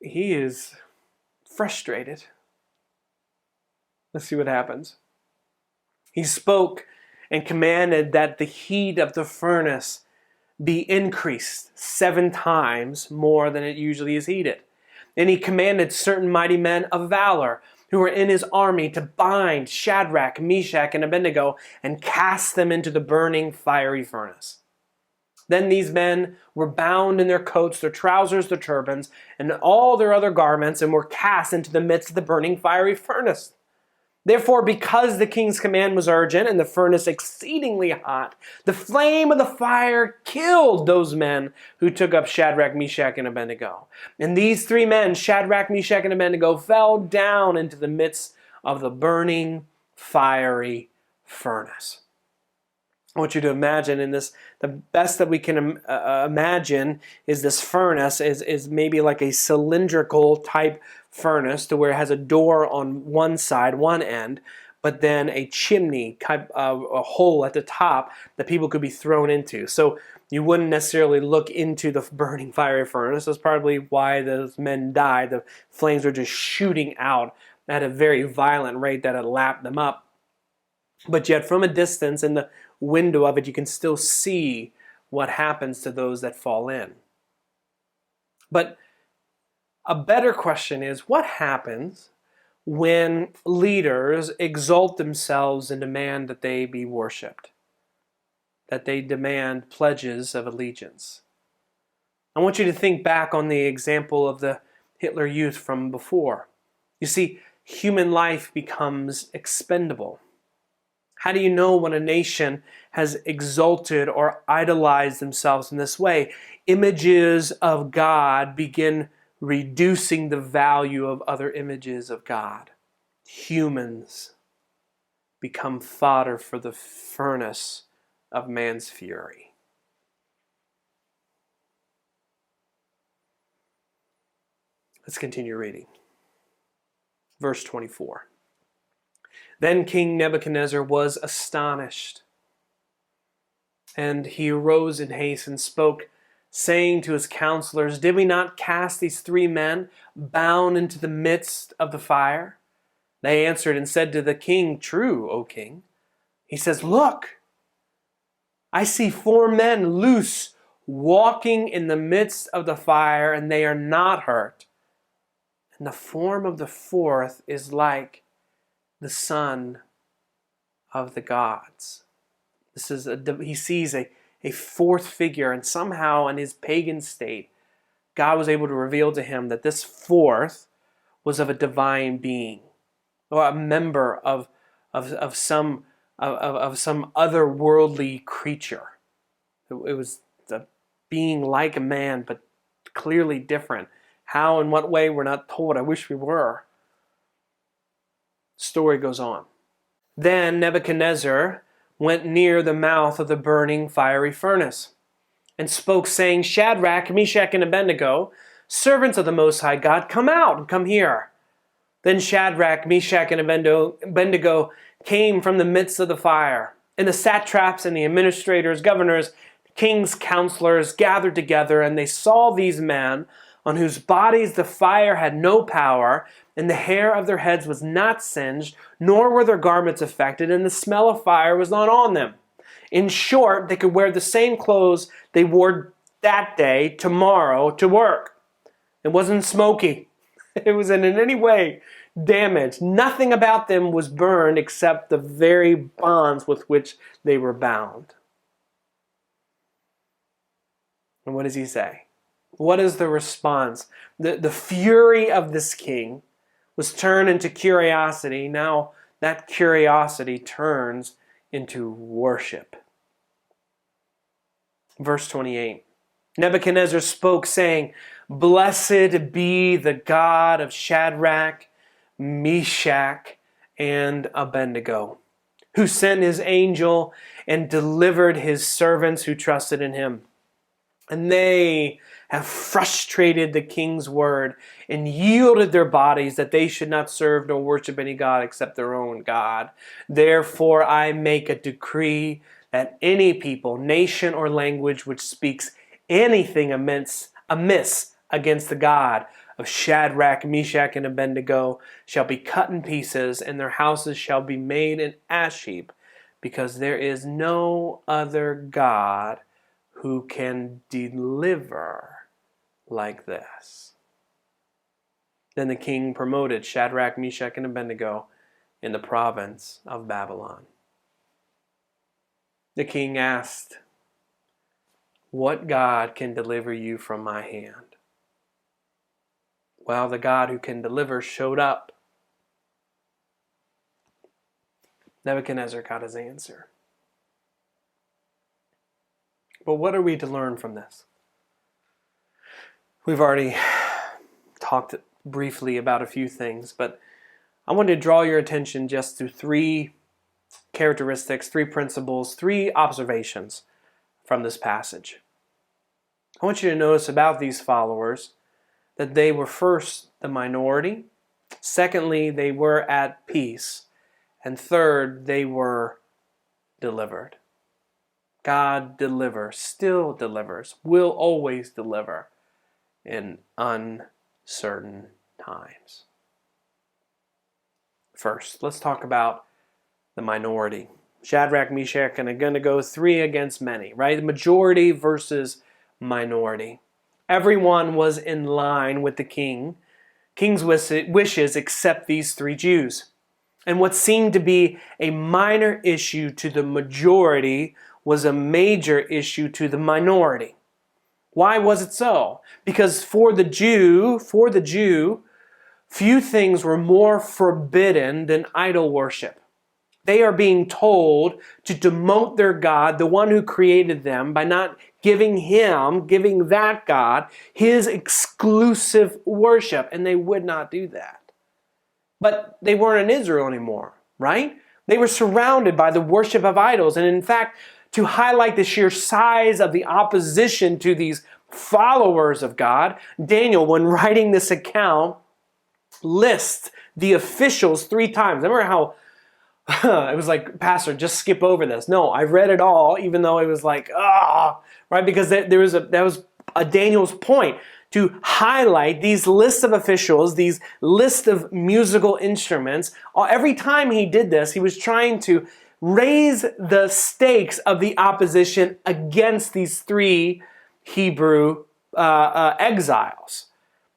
Speaker 1: he is frustrated. Let's see what happens. He spoke and commanded that the heat of the furnace be increased 7 times more than it usually is heated. And he commanded certain mighty men of valor who were in his army to bind Shadrach, Meshach, and Abednego and cast them into the burning fiery furnace. Then these men were bound in their coats, their trousers, their turbans, and all their other garments, and were cast into the midst of the burning fiery furnace. Therefore, because the king's command was urgent and the furnace exceedingly hot, the flame of the fire killed those men who took up Shadrach, Meshach, and Abednego. And these 3 men, Shadrach, Meshach, and Abednego, fell down into the midst of the burning fiery furnace. I want you to imagine in this, the best that we can imagine is this furnace is maybe like a cylindrical type furnace to where it has a door on one side, one end, but then a chimney, a hole at the top that people could be thrown into. So you wouldn't necessarily look into the burning fiery furnace. That's probably why those men died. The flames were just shooting out at a very violent rate that had lapped them up. But yet from a distance, in the window of it, you can still see what happens to those that fall in. But a better question is, what happens when leaders exalt themselves and demand that they be worshipped? That they demand pledges of allegiance? I want you to think back on the example of the Hitler Youth from before. You see, human life becomes expendable. How do you know when a nation has exalted or idolized themselves in this way? Images of God begin reducing the value of other images of God. Humans become fodder for the furnace of man's fury. Let's continue reading. Verse 24. Then King Nebuchadnezzar was astonished, and he arose in haste and spoke, saying to his counselors, "Did we not cast these 3 men bound into the midst of the fire?" They answered and said to the king, "True, O king." He says, "Look, I see 4 men loose, walking in the midst of the fire, and they are not hurt. And the form of the 4th is like the son of the gods." He sees a 4th figure, and somehow in his pagan state, God was able to reveal to him that this 4th was of a divine being, or a member of some otherworldly creature. It was a being like a man, but clearly different. How and what way, we're not told. I wish we were. Story goes on. Then Nebuchadnezzar went near the mouth of the burning fiery furnace and spoke, saying, "Shadrach, Meshach, and Abednego, servants of the Most High God, come out and come here." Then Shadrach, Meshach, and Abednego came from the midst of the fire. And the satraps and the administrators, governors, king's counselors gathered together, and they saw these men on whose bodies the fire had no power, and the hair of their heads was not singed, nor were their garments affected, and the smell of fire was not on them. In short, they could wear the same clothes they wore that day, tomorrow, to work. It wasn't smoky. It wasn't in any way damaged. Nothing about them was burned except the very bonds with which they were bound. And what does he say? What is the response? The fury of this king was turned into curiosity. Now that curiosity turns into worship. Verse 28. Nebuchadnezzar spoke, saying, "Blessed be the God of Shadrach, Meshach, and Abednego, who sent his angel and delivered his servants who trusted in him. And they have frustrated the king's word and yielded their bodies that they should not serve nor worship any god except their own God. Therefore I make a decree that any people, nation, or language which speaks anything amiss against the God of Shadrach, Meshach, and Abednego shall be cut in pieces, and their houses shall be made an ash heap, because there is no other God who can deliver like this." Then the king promoted Shadrach, Meshach, and Abednego in the province of Babylon. The king asked, "What God can deliver you from my hand?" Well, the God who can deliver showed up. Nebuchadnezzar got his answer. But what are we to learn from this? We've already talked briefly about a few things, but I want to draw your attention just to 3 characteristics, 3 principles, 3 observations from this passage. I want you to notice about these followers that they were first the minority, secondly, they were at peace, and third, they were delivered. God delivers, still delivers, will always deliver in uncertain times. First, let's talk about the minority. Shadrach, Meshach, and Abednego, 3 against many, right? The majority versus minority. Everyone was in line with the king's wishes except these 3 Jews. And what seemed to be a minor issue to the majority was a major issue to the minority. Why was it so? Because for the Jew, few things were more forbidden than idol worship. They are being told to demote their God, the one who created them, by not giving that God, his exclusive worship. And they would not do that. But they weren't in Israel anymore, right? They were surrounded by the worship of idols. And in fact, to highlight the sheer size of the opposition to these followers of God, Daniel, when writing this account, list the officials 3 times. Remember how it was like, Pastor, just skip over this. No, I read it all, even though it was like, right? Because that was Daniel's point, to highlight these lists of officials, these lists of musical instruments. Every time he did this, he was trying to raise the stakes of the opposition against these 3 Hebrew exiles.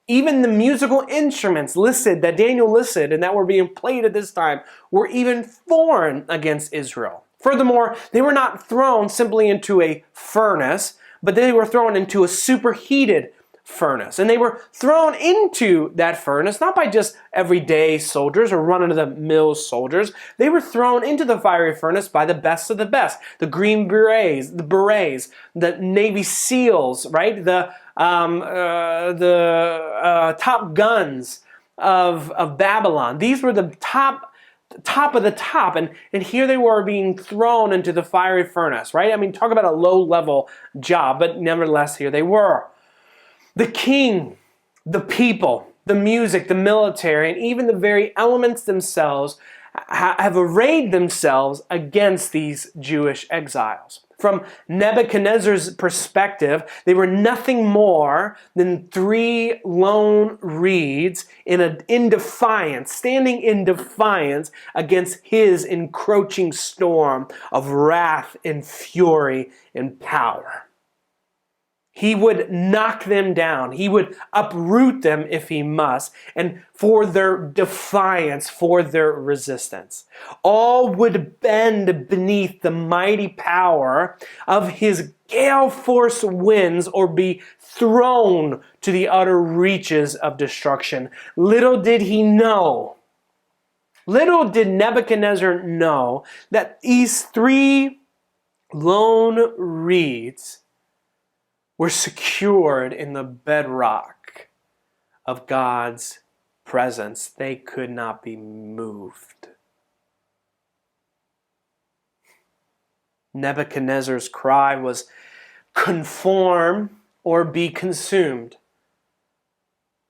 Speaker 1: Even the musical instruments listed, that Daniel listed and that were being played at this time, were even foreign against Israel. Furthermore, they were not thrown simply into a furnace, but they were thrown into a superheated furnace. And they were thrown into that furnace not by just everyday soldiers or run-of-the-mill soldiers. They were thrown into the fiery furnace by the best of the best. The Green Berets, the Navy SEALs, right? The top guns of Babylon. These were the top of the top, and here they were being thrown into the fiery furnace, right? I mean, talk about a low-level job, but nevertheless, here they were. The king, the people, the music, the military, and even the very elements themselves have arrayed themselves against these Jewish exiles. From Nebuchadnezzar's perspective, they were nothing more than 3 lone reeds in defiance, standing in defiance against his encroaching storm of wrath and fury and power. He would knock them down. He would uproot them if he must, and for their defiance, for their resistance. All would bend beneath the mighty power of his gale force winds or be thrown to the utter reaches of destruction. Little did Nebuchadnezzar know that these 3 lone reeds were secured in the bedrock of God's presence. They could not be moved. Nebuchadnezzar's cry was, "Conform or be consumed."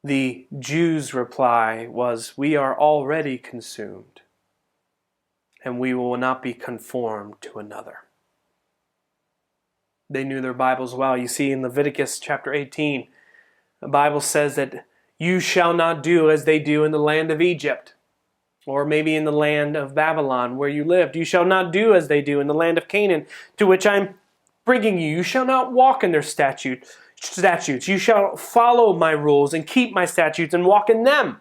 Speaker 1: The Jews' reply was, "We are already consumed, and we will not be conformed to another." They knew their Bibles well. You see in Leviticus chapter 18, the Bible says that you shall not do as they do in the land of Egypt, or maybe in the land of Babylon where you lived. You shall not do as they do in the land of Canaan, to which I'm bringing you. You shall not walk in their statutes. You shall follow my rules and keep my statutes and walk in them.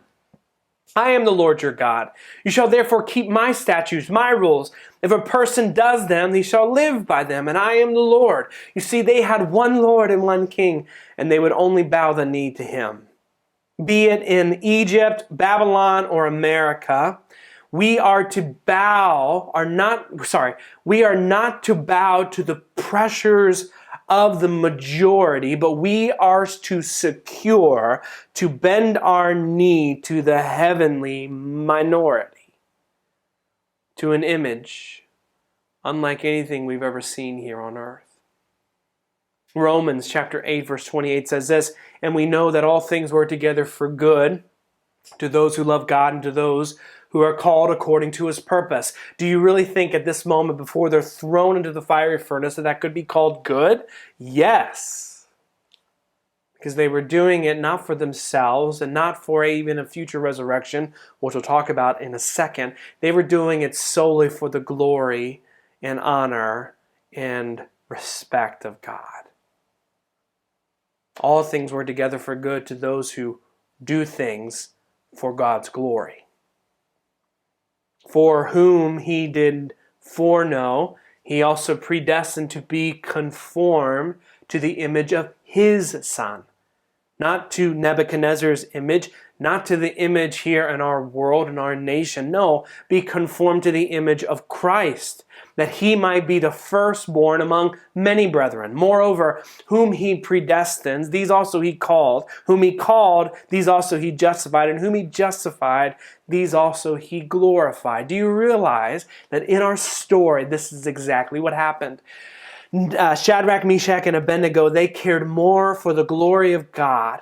Speaker 1: I am the Lord your God. You shall therefore keep my statutes, my rules. If a person does them, he shall live by them, and I am the Lord. You see, they had one Lord and one King, and they would only bow the knee to him. Be it in Egypt, Babylon, or America, we are not to bow to the pressures of the majority, but we are to bend our knee to the heavenly minority, to an image unlike anything we've ever seen here on earth. Romans chapter 8 verse 28 says this, "And we know that all things work together for good to those who love God and to those who are called according to his purpose." Do you really think at this moment before they're thrown into the fiery furnace that could be called good? Yes. Because they were doing it not for themselves and not for even a future resurrection, which we'll talk about in a second. They were doing it solely for the glory and honor and respect of God. All things work together for good to those who do things for God's glory. For whom he did foreknow, he also predestined to be conformed to the image of his Son. Not to Nebuchadnezzar's image, not to the image here in our world, in our nation. No, be conformed to the image of Christ, that he might be the firstborn among many brethren. Moreover, whom he predestined, these also he called. Whom he called, these also he justified. And whom he justified, these also he glorified. Do you realize that in our story, this is exactly what happened? Shadrach, Meshach, and Abednego, they cared more for the glory of God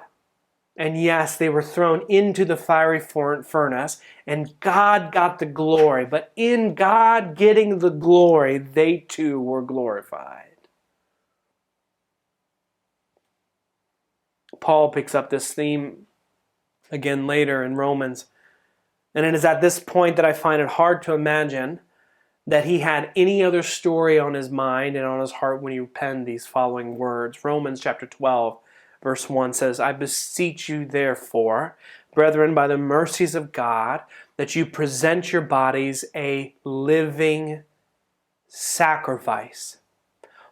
Speaker 1: And yes, they were thrown into the fiery furnace, and God got the glory. But in God getting the glory, they too were glorified. Paul picks up this theme again later in Romans. And it is at this point that I find it hard to imagine that he had any other story on his mind and on his heart when he penned these following words. Romans chapter 12, verse 1 says, I beseech you therefore, brethren, by the mercies of God, that you present your bodies a living sacrifice,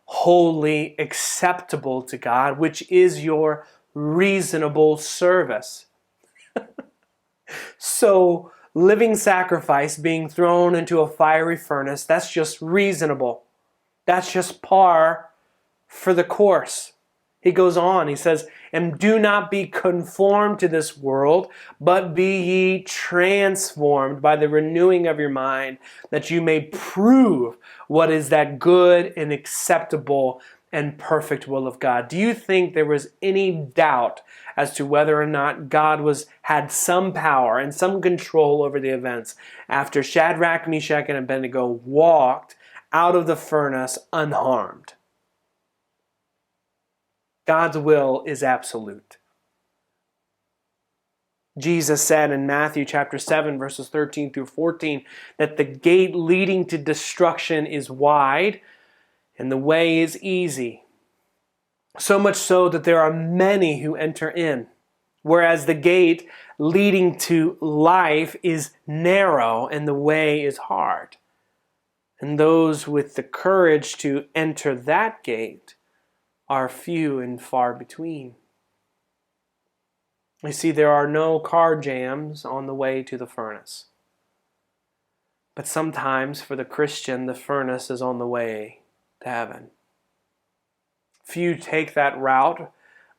Speaker 1: wholly acceptable to God, which is your reasonable service. So, living sacrifice being thrown into a fiery furnace, that's just reasonable. That's just par for the course. He goes on, he says, and do not be conformed to this world, but be ye transformed by the renewing of your mind, that you may prove what is that good and acceptable and perfect will of God. Do you think there was any doubt as to whether or not God had some power and some control over the events after Shadrach, Meshach, and Abednego walked out of the furnace unharmed? God's will is absolute. Jesus said in Matthew chapter 7, verses 13 through 14, that the gate leading to destruction is wide and the way is easy. So much so that there are many who enter in, whereas the gate leading to life is narrow and the way is hard. And those with the courage to enter that gate are few and far between. You see, there are no car jams on the way to the furnace. But sometimes for the Christian, the furnace is on the way to heaven. Few take that route,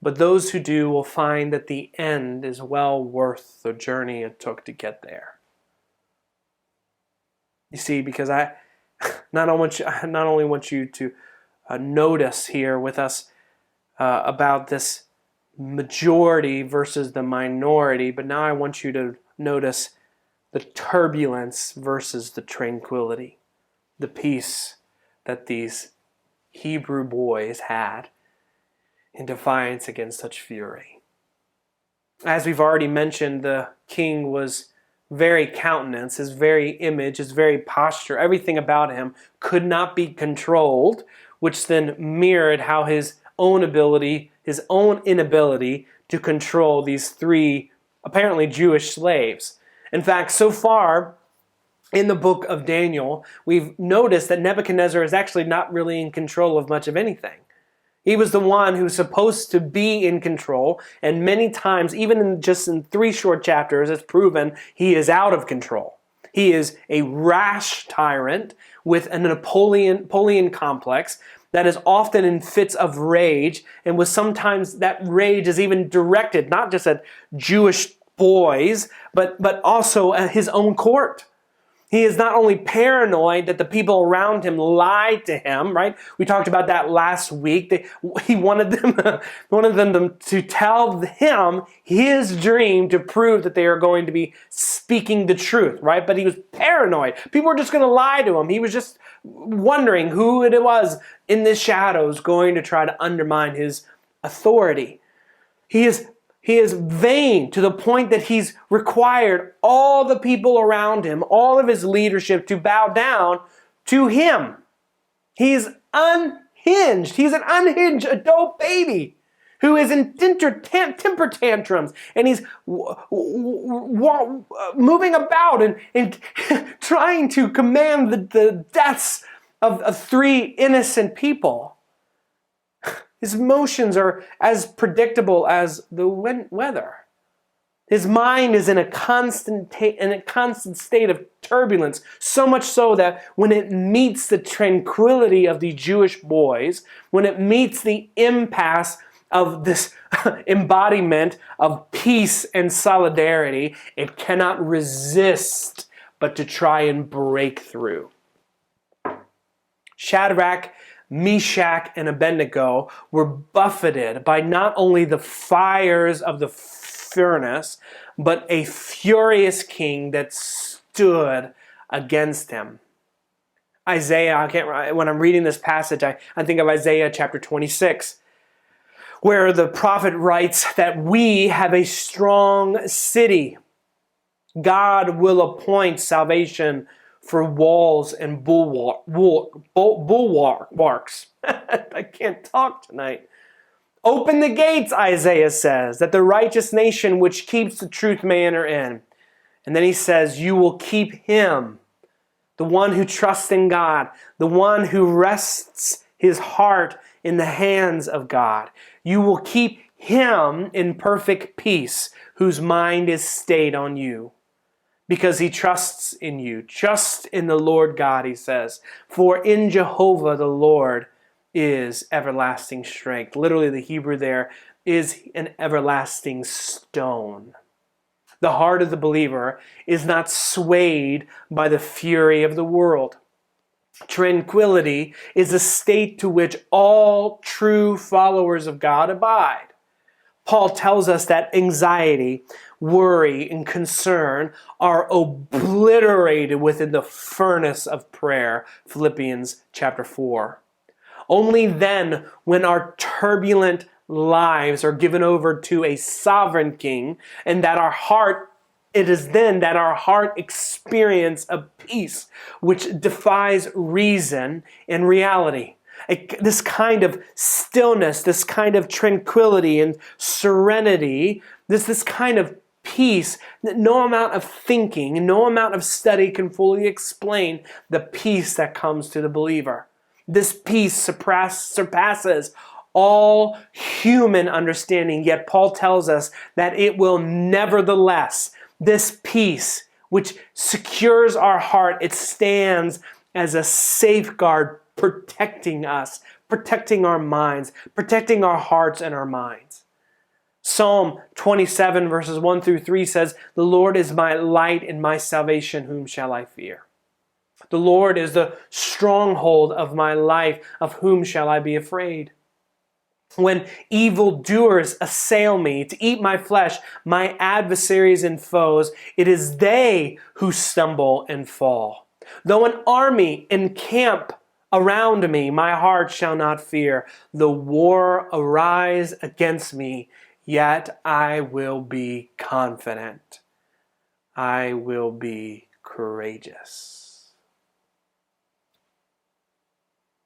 Speaker 1: but those who do will find that the end is well worth the journey it took to get there. You see, because I not only want you to notice here with us about this majority versus the minority, but now I want you to notice the turbulence versus the tranquility, the peace that these Hebrew boys had in defiance against such fury. As we've already mentioned, the king was very countenance, his very image, his very posture, everything about him could not be controlled, which then mirrored how his own inability to control these three apparently Jewish slaves. In fact, so far in the book of Daniel, we've noticed that Nebuchadnezzar is actually not really in control of much of anything. He was the one who's supposed to be in control, and many times, even in 3 short chapters, it's proven he is out of control. He is a rash tyrant with a Napoleon complex that is often in fits of rage, and with sometimes that rage is even directed not just at Jewish boys, but also at his own court. He is not only paranoid that the people around him lied to him, right? We talked about that last week. He wanted them to tell him his dream to prove that they are going to be speaking the truth, right? But he was paranoid. People were just going to lie to him. He was just wondering who it was in the shadows going to try to undermine his authority. He is vain to the point that he's required all the people around him, all of his leadership, to bow down to him. He's unhinged. He's an unhinged adult baby who is in temper tantrums, and he's moving about and trying to command the deaths of 3 innocent people. His emotions are as predictable as the weather. His mind is in a constant state of turbulence, so much so that when it meets the tranquility of the Jewish boys, when it meets the impasse of this embodiment of peace and solidarity, it cannot resist but to try and break through. Shadrach, Meshach, and Abednego were buffeted by not only the fires of the furnace, but a furious king that stood against him. Isaiah, when I'm reading this passage, I think of Isaiah chapter 26, where the prophet writes that we have a strong city. God will appoint salvation for walls and bulwarks. I can't talk tonight. Open the gates, Isaiah says, that the righteous nation which keeps the truth may enter in. And then he says, you will keep him, the one who trusts in God, the one who rests his heart in the hands of God. You will keep him in perfect peace, whose mind is stayed on you, because he trusts in you. Trust in the Lord God, he says. For in Jehovah the Lord is everlasting strength. Literally, the Hebrew there is an everlasting stone. The heart of the believer is not swayed by the fury of the world. Tranquility is a state to which all true followers of God abide. Paul tells us that anxiety, worry, and concern are obliterated within the furnace of prayer. Philippians chapter 4. Only then, when our turbulent lives are given over to a sovereign king, and that it is then that our heart experience a peace which defies reason and reality. This kind of stillness, this kind of tranquility and serenity, this kind of peace that no amount of thinking, no amount of study can fully explain the peace that comes to the believer. This peace surpasses all human understanding, yet Paul tells us that it will nevertheless, this peace which secures our heart, it stands as a safeguard protecting us, protecting our minds, protecting our hearts and our minds. Psalm 27 verses 1 through 3 says, the Lord is my light and my salvation, whom shall I fear? The Lord is the stronghold of my life, of whom shall I be afraid? When evildoers assail me to eat my flesh, my adversaries and foes, it is they who stumble and fall. Though an army encamp around me, my heart shall not fear. The war arise against me, yet I will be confident. I will be courageous.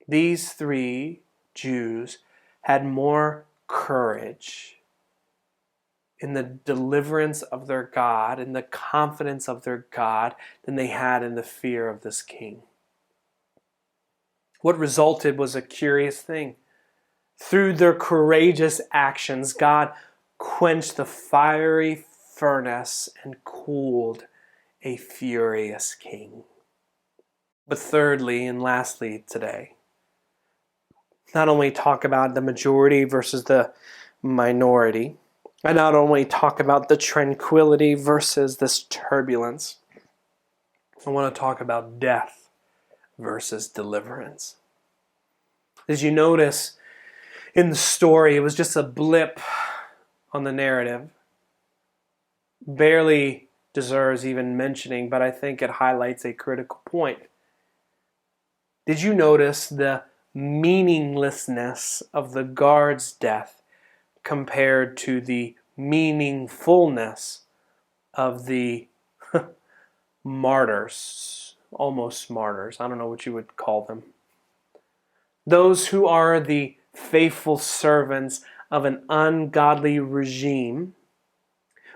Speaker 1: These three Jews had more courage in the deliverance of their God, in the confidence of their God, than they had in the fear of this king. What resulted was a curious thing. Through their courageous actions, God quenched the fiery furnace and cooled a furious king. But thirdly and lastly today, not only talk about the majority versus the minority, I not only talk about the tranquility versus this turbulence, I want to talk about death versus deliverance. As you notice in the story, it was just a blip on the narrative. Barely deserves even mentioning, but I think it highlights a critical point. Did you notice the meaninglessness of the guard's death compared to the meaningfulness of the martyrs, almost martyrs? I don't know what you would call them. Those who are the faithful servants of an ungodly regime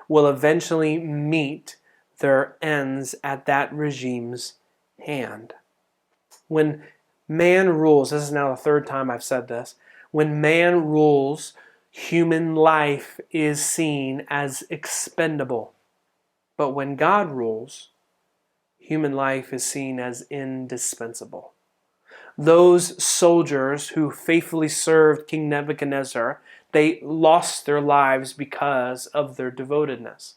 Speaker 1: will eventually meet their ends at that regime's hand. When man rules, this is now the third time I've said this, when man rules, human life is seen as expendable. But when God rules, human life is seen as indispensable. Those soldiers who faithfully served King Nebuchadnezzar, they lost their lives because of their devotedness.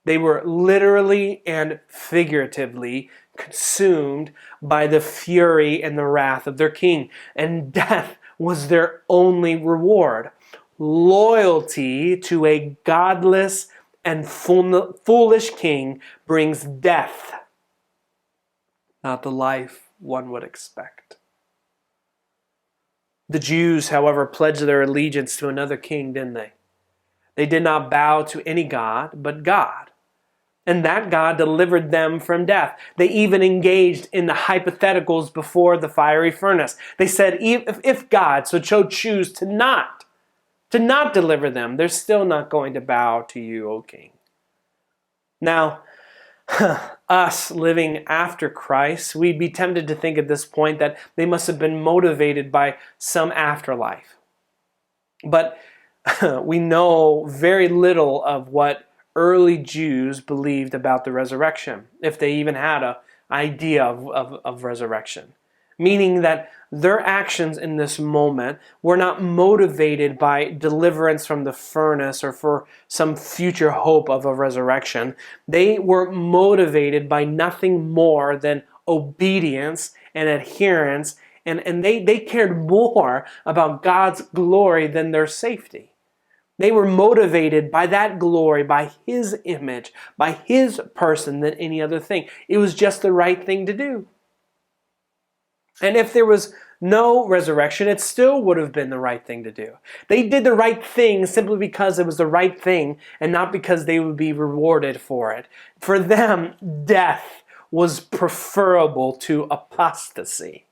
Speaker 1: They were literally and figuratively consumed by the fury and the wrath of their king, and death was their only reward. Loyalty to a godless and foolish king brings death, not the life one would expect. The Jews, however, pledged their allegiance to another king, didn't they? They did not bow to any god but God. And that God delivered them from death. They even engaged in the hypotheticals before the fiery furnace. They said, if God so choose to not deliver them, they're still not going to bow to you, O king. Now, us living after Christ, we'd be tempted to think at this point that they must have been motivated by some afterlife. But we know very little of what early Jews believed about the resurrection, if they even had an idea of resurrection. Meaning that their actions in this moment were not motivated by deliverance from the furnace or for some future hope of a resurrection. They were motivated by nothing more than obedience and adherence, and they cared more about God's glory than their safety. They were motivated by that glory, by His image, by His person than any other thing. It was just the right thing to do. And if there was no resurrection, it still would have been the right thing to do. They did the right thing simply because it was the right thing and not because they would be rewarded for it. For them, death was preferable to apostasy.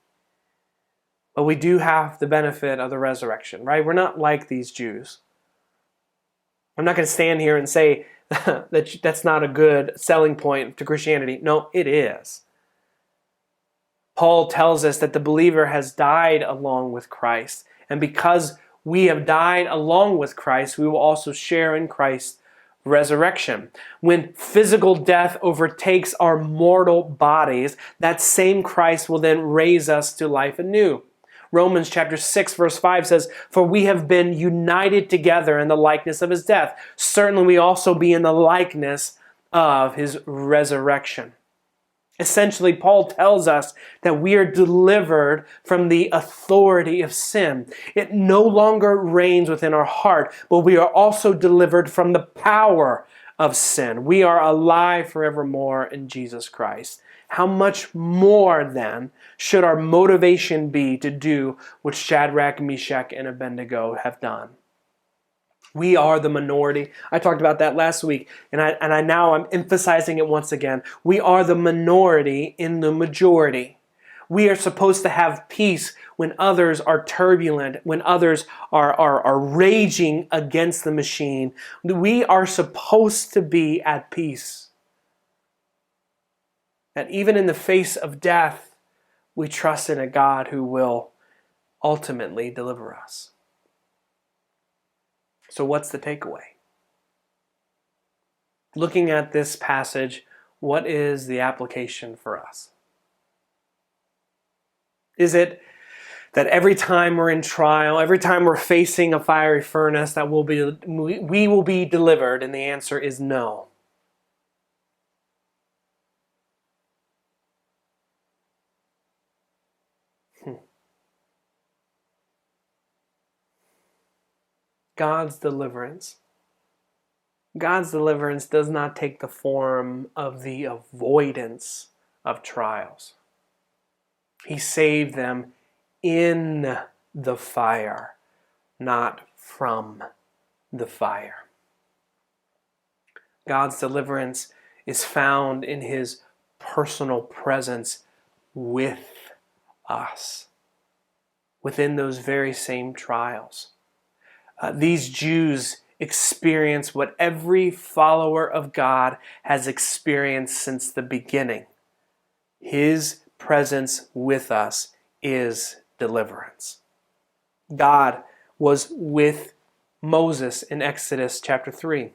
Speaker 1: But we do have the benefit of the resurrection, right? We're not like these Jews. I'm not going to stand here and say that that's not a good selling point to Christianity. No, it is. Paul tells us that the believer has died along with Christ. And because we have died along with Christ, we will also share in Christ's resurrection. When physical death overtakes our mortal bodies, that same Christ will then raise us to life anew. Romans chapter 6 verse 5 says, "For we have been united together in the likeness of His death. Certainly we also be in the likeness of His resurrection." Essentially, Paul tells us that we are delivered from the authority of sin. It no longer reigns within our heart, but we are also delivered from the power of sin. We are alive forevermore in Jesus Christ. How much more, then, should our motivation be to do what Shadrach, Meshach, and Abednego have done? We are the minority. I talked about that last week, and I'm emphasizing it once again. We are the minority in the majority. We are supposed to have peace when others are turbulent, when others are raging against the machine. We are supposed to be at peace. That even in the face of death, we trust in a God who will ultimately deliver us. So what's the takeaway? Looking at this passage, what is the application for us? Is it that every time we're in trial, every time we're facing a fiery furnace, that we will be delivered? And the answer is no. God's deliverance does not take the form of the avoidance of trials. He saved them in the fire, not from the fire. God's deliverance is found in His personal presence with us, within those very same trials. These Jews experience what every follower of God has experienced since the beginning. His presence with us is deliverance. God was with Moses in Exodus chapter 3.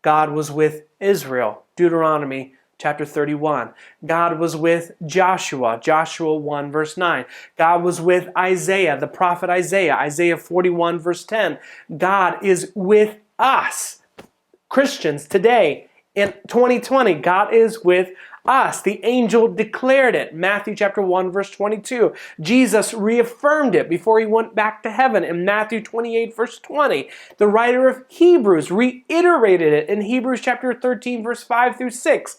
Speaker 1: God was with Israel, Deuteronomy chapter 31. God was with Joshua, Joshua 1 verse 9. God was with Isaiah, the prophet Isaiah, Isaiah 41 verse 10. God is with us, Christians, today in 2020. God is with us. The angel declared it. Matthew chapter 1, verse 22. Jesus reaffirmed it before he went back to heaven in Matthew 28, verse 20. The writer of Hebrews reiterated it in Hebrews chapter 13, verse 5 through 6.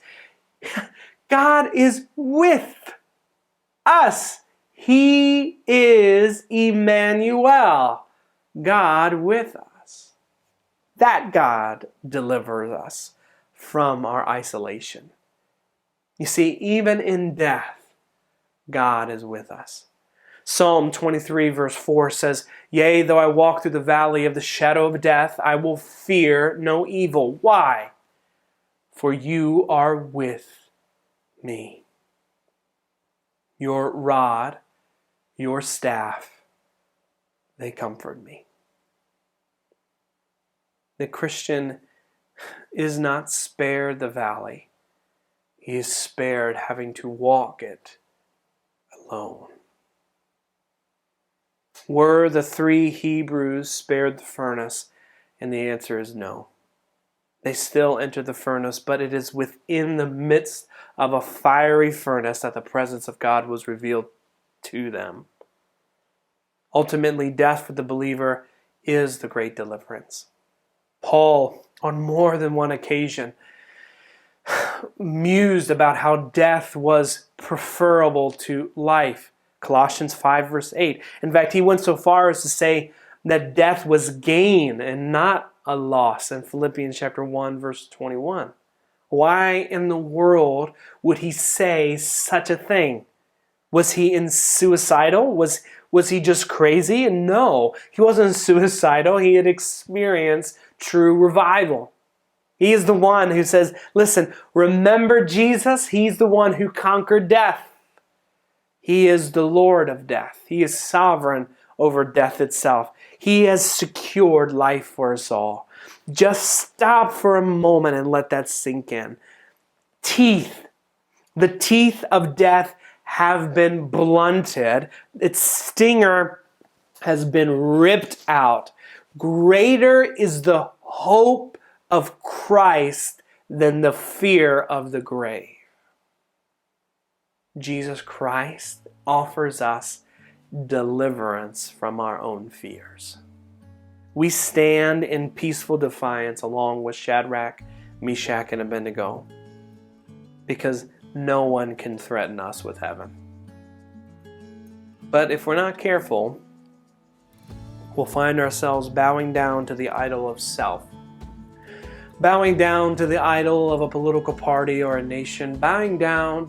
Speaker 1: God is with us. He is Emmanuel, God with us. That God delivers us from our isolation. You see, even in death, God is with us. Psalm 23 verse 4 says, "Yea, though I walk through the valley of the shadow of death, I will fear no evil." Why? For you are with me. Your rod, your staff, they comfort me. The Christian is not spared the valley. He is spared having to walk it alone. Were the 3 Hebrews spared the furnace? And the answer is no. They still enter the furnace, but it is within the midst of a fiery furnace that the presence of God was revealed to them. Ultimately, death for the believer is the great deliverance. Paul, on more than one occasion, mused about how death was preferable to life. Colossians 5 verse 8. In fact, he went so far as to say that death was gain and not a loss in Philippians chapter 1 verse 21. Why in the world would he say such a thing? Was he suicidal? Was he just crazy? No, he wasn't suicidal. He had experienced true revival. He is the one who says, listen, remember Jesus? He's the one who conquered death. He is the Lord of death. He is sovereign over death itself. He has secured life for us all. Just stop for a moment and let that sink in. Teeth. The teeth of death have been blunted. Its stinger has been ripped out. Greater is the hope of Christ than the fear of the grave. Jesus Christ offers us deliverance from our own fears. We stand in peaceful defiance along with Shadrach, Meshach, and Abednego because no one can threaten us with heaven. But if we're not careful, we'll find ourselves bowing down to the idol of self, bowing down to the idol of a political party or a nation, bowing down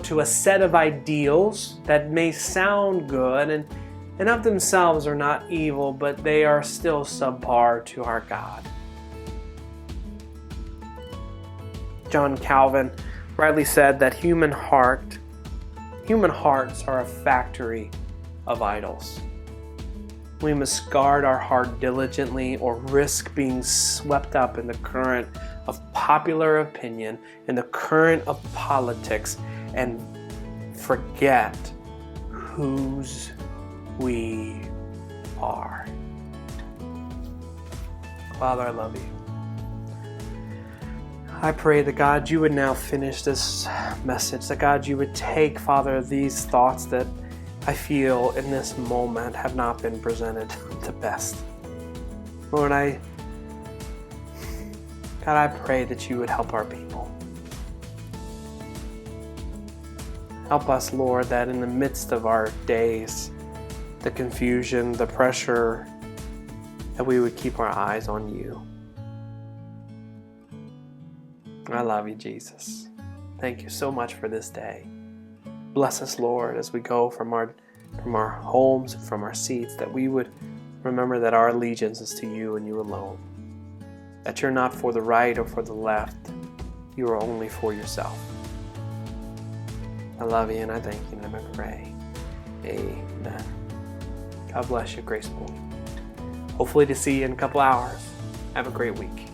Speaker 1: to a set of ideals that may sound good and of themselves are not evil, but they are still subpar to our God. John Calvin rightly said that human hearts are a factory of idols. We must guard our heart diligently or risk being swept up in the current of popular opinion, in the current of politics, and forget whose we are. Father, I love you. I pray that God, you would now finish this message, that God, you would take, Father, these thoughts that I feel in this moment have not been presented the best. Lord, God, I pray that you would help our people. Help us, Lord, that in the midst of our days, the confusion, the pressure, that we would keep our eyes on you. I love you, Jesus. Thank you so much for this day. Bless us, Lord, as we go from our homes, from our seats, that we would remember that our allegiance is to you and you alone. That you're not for the right or for the left. You are only for yourself. I love you and I thank you and I pray. Amen. God bless you, Grace Pointe. Hopefully to see you in a couple hours. Have a great week.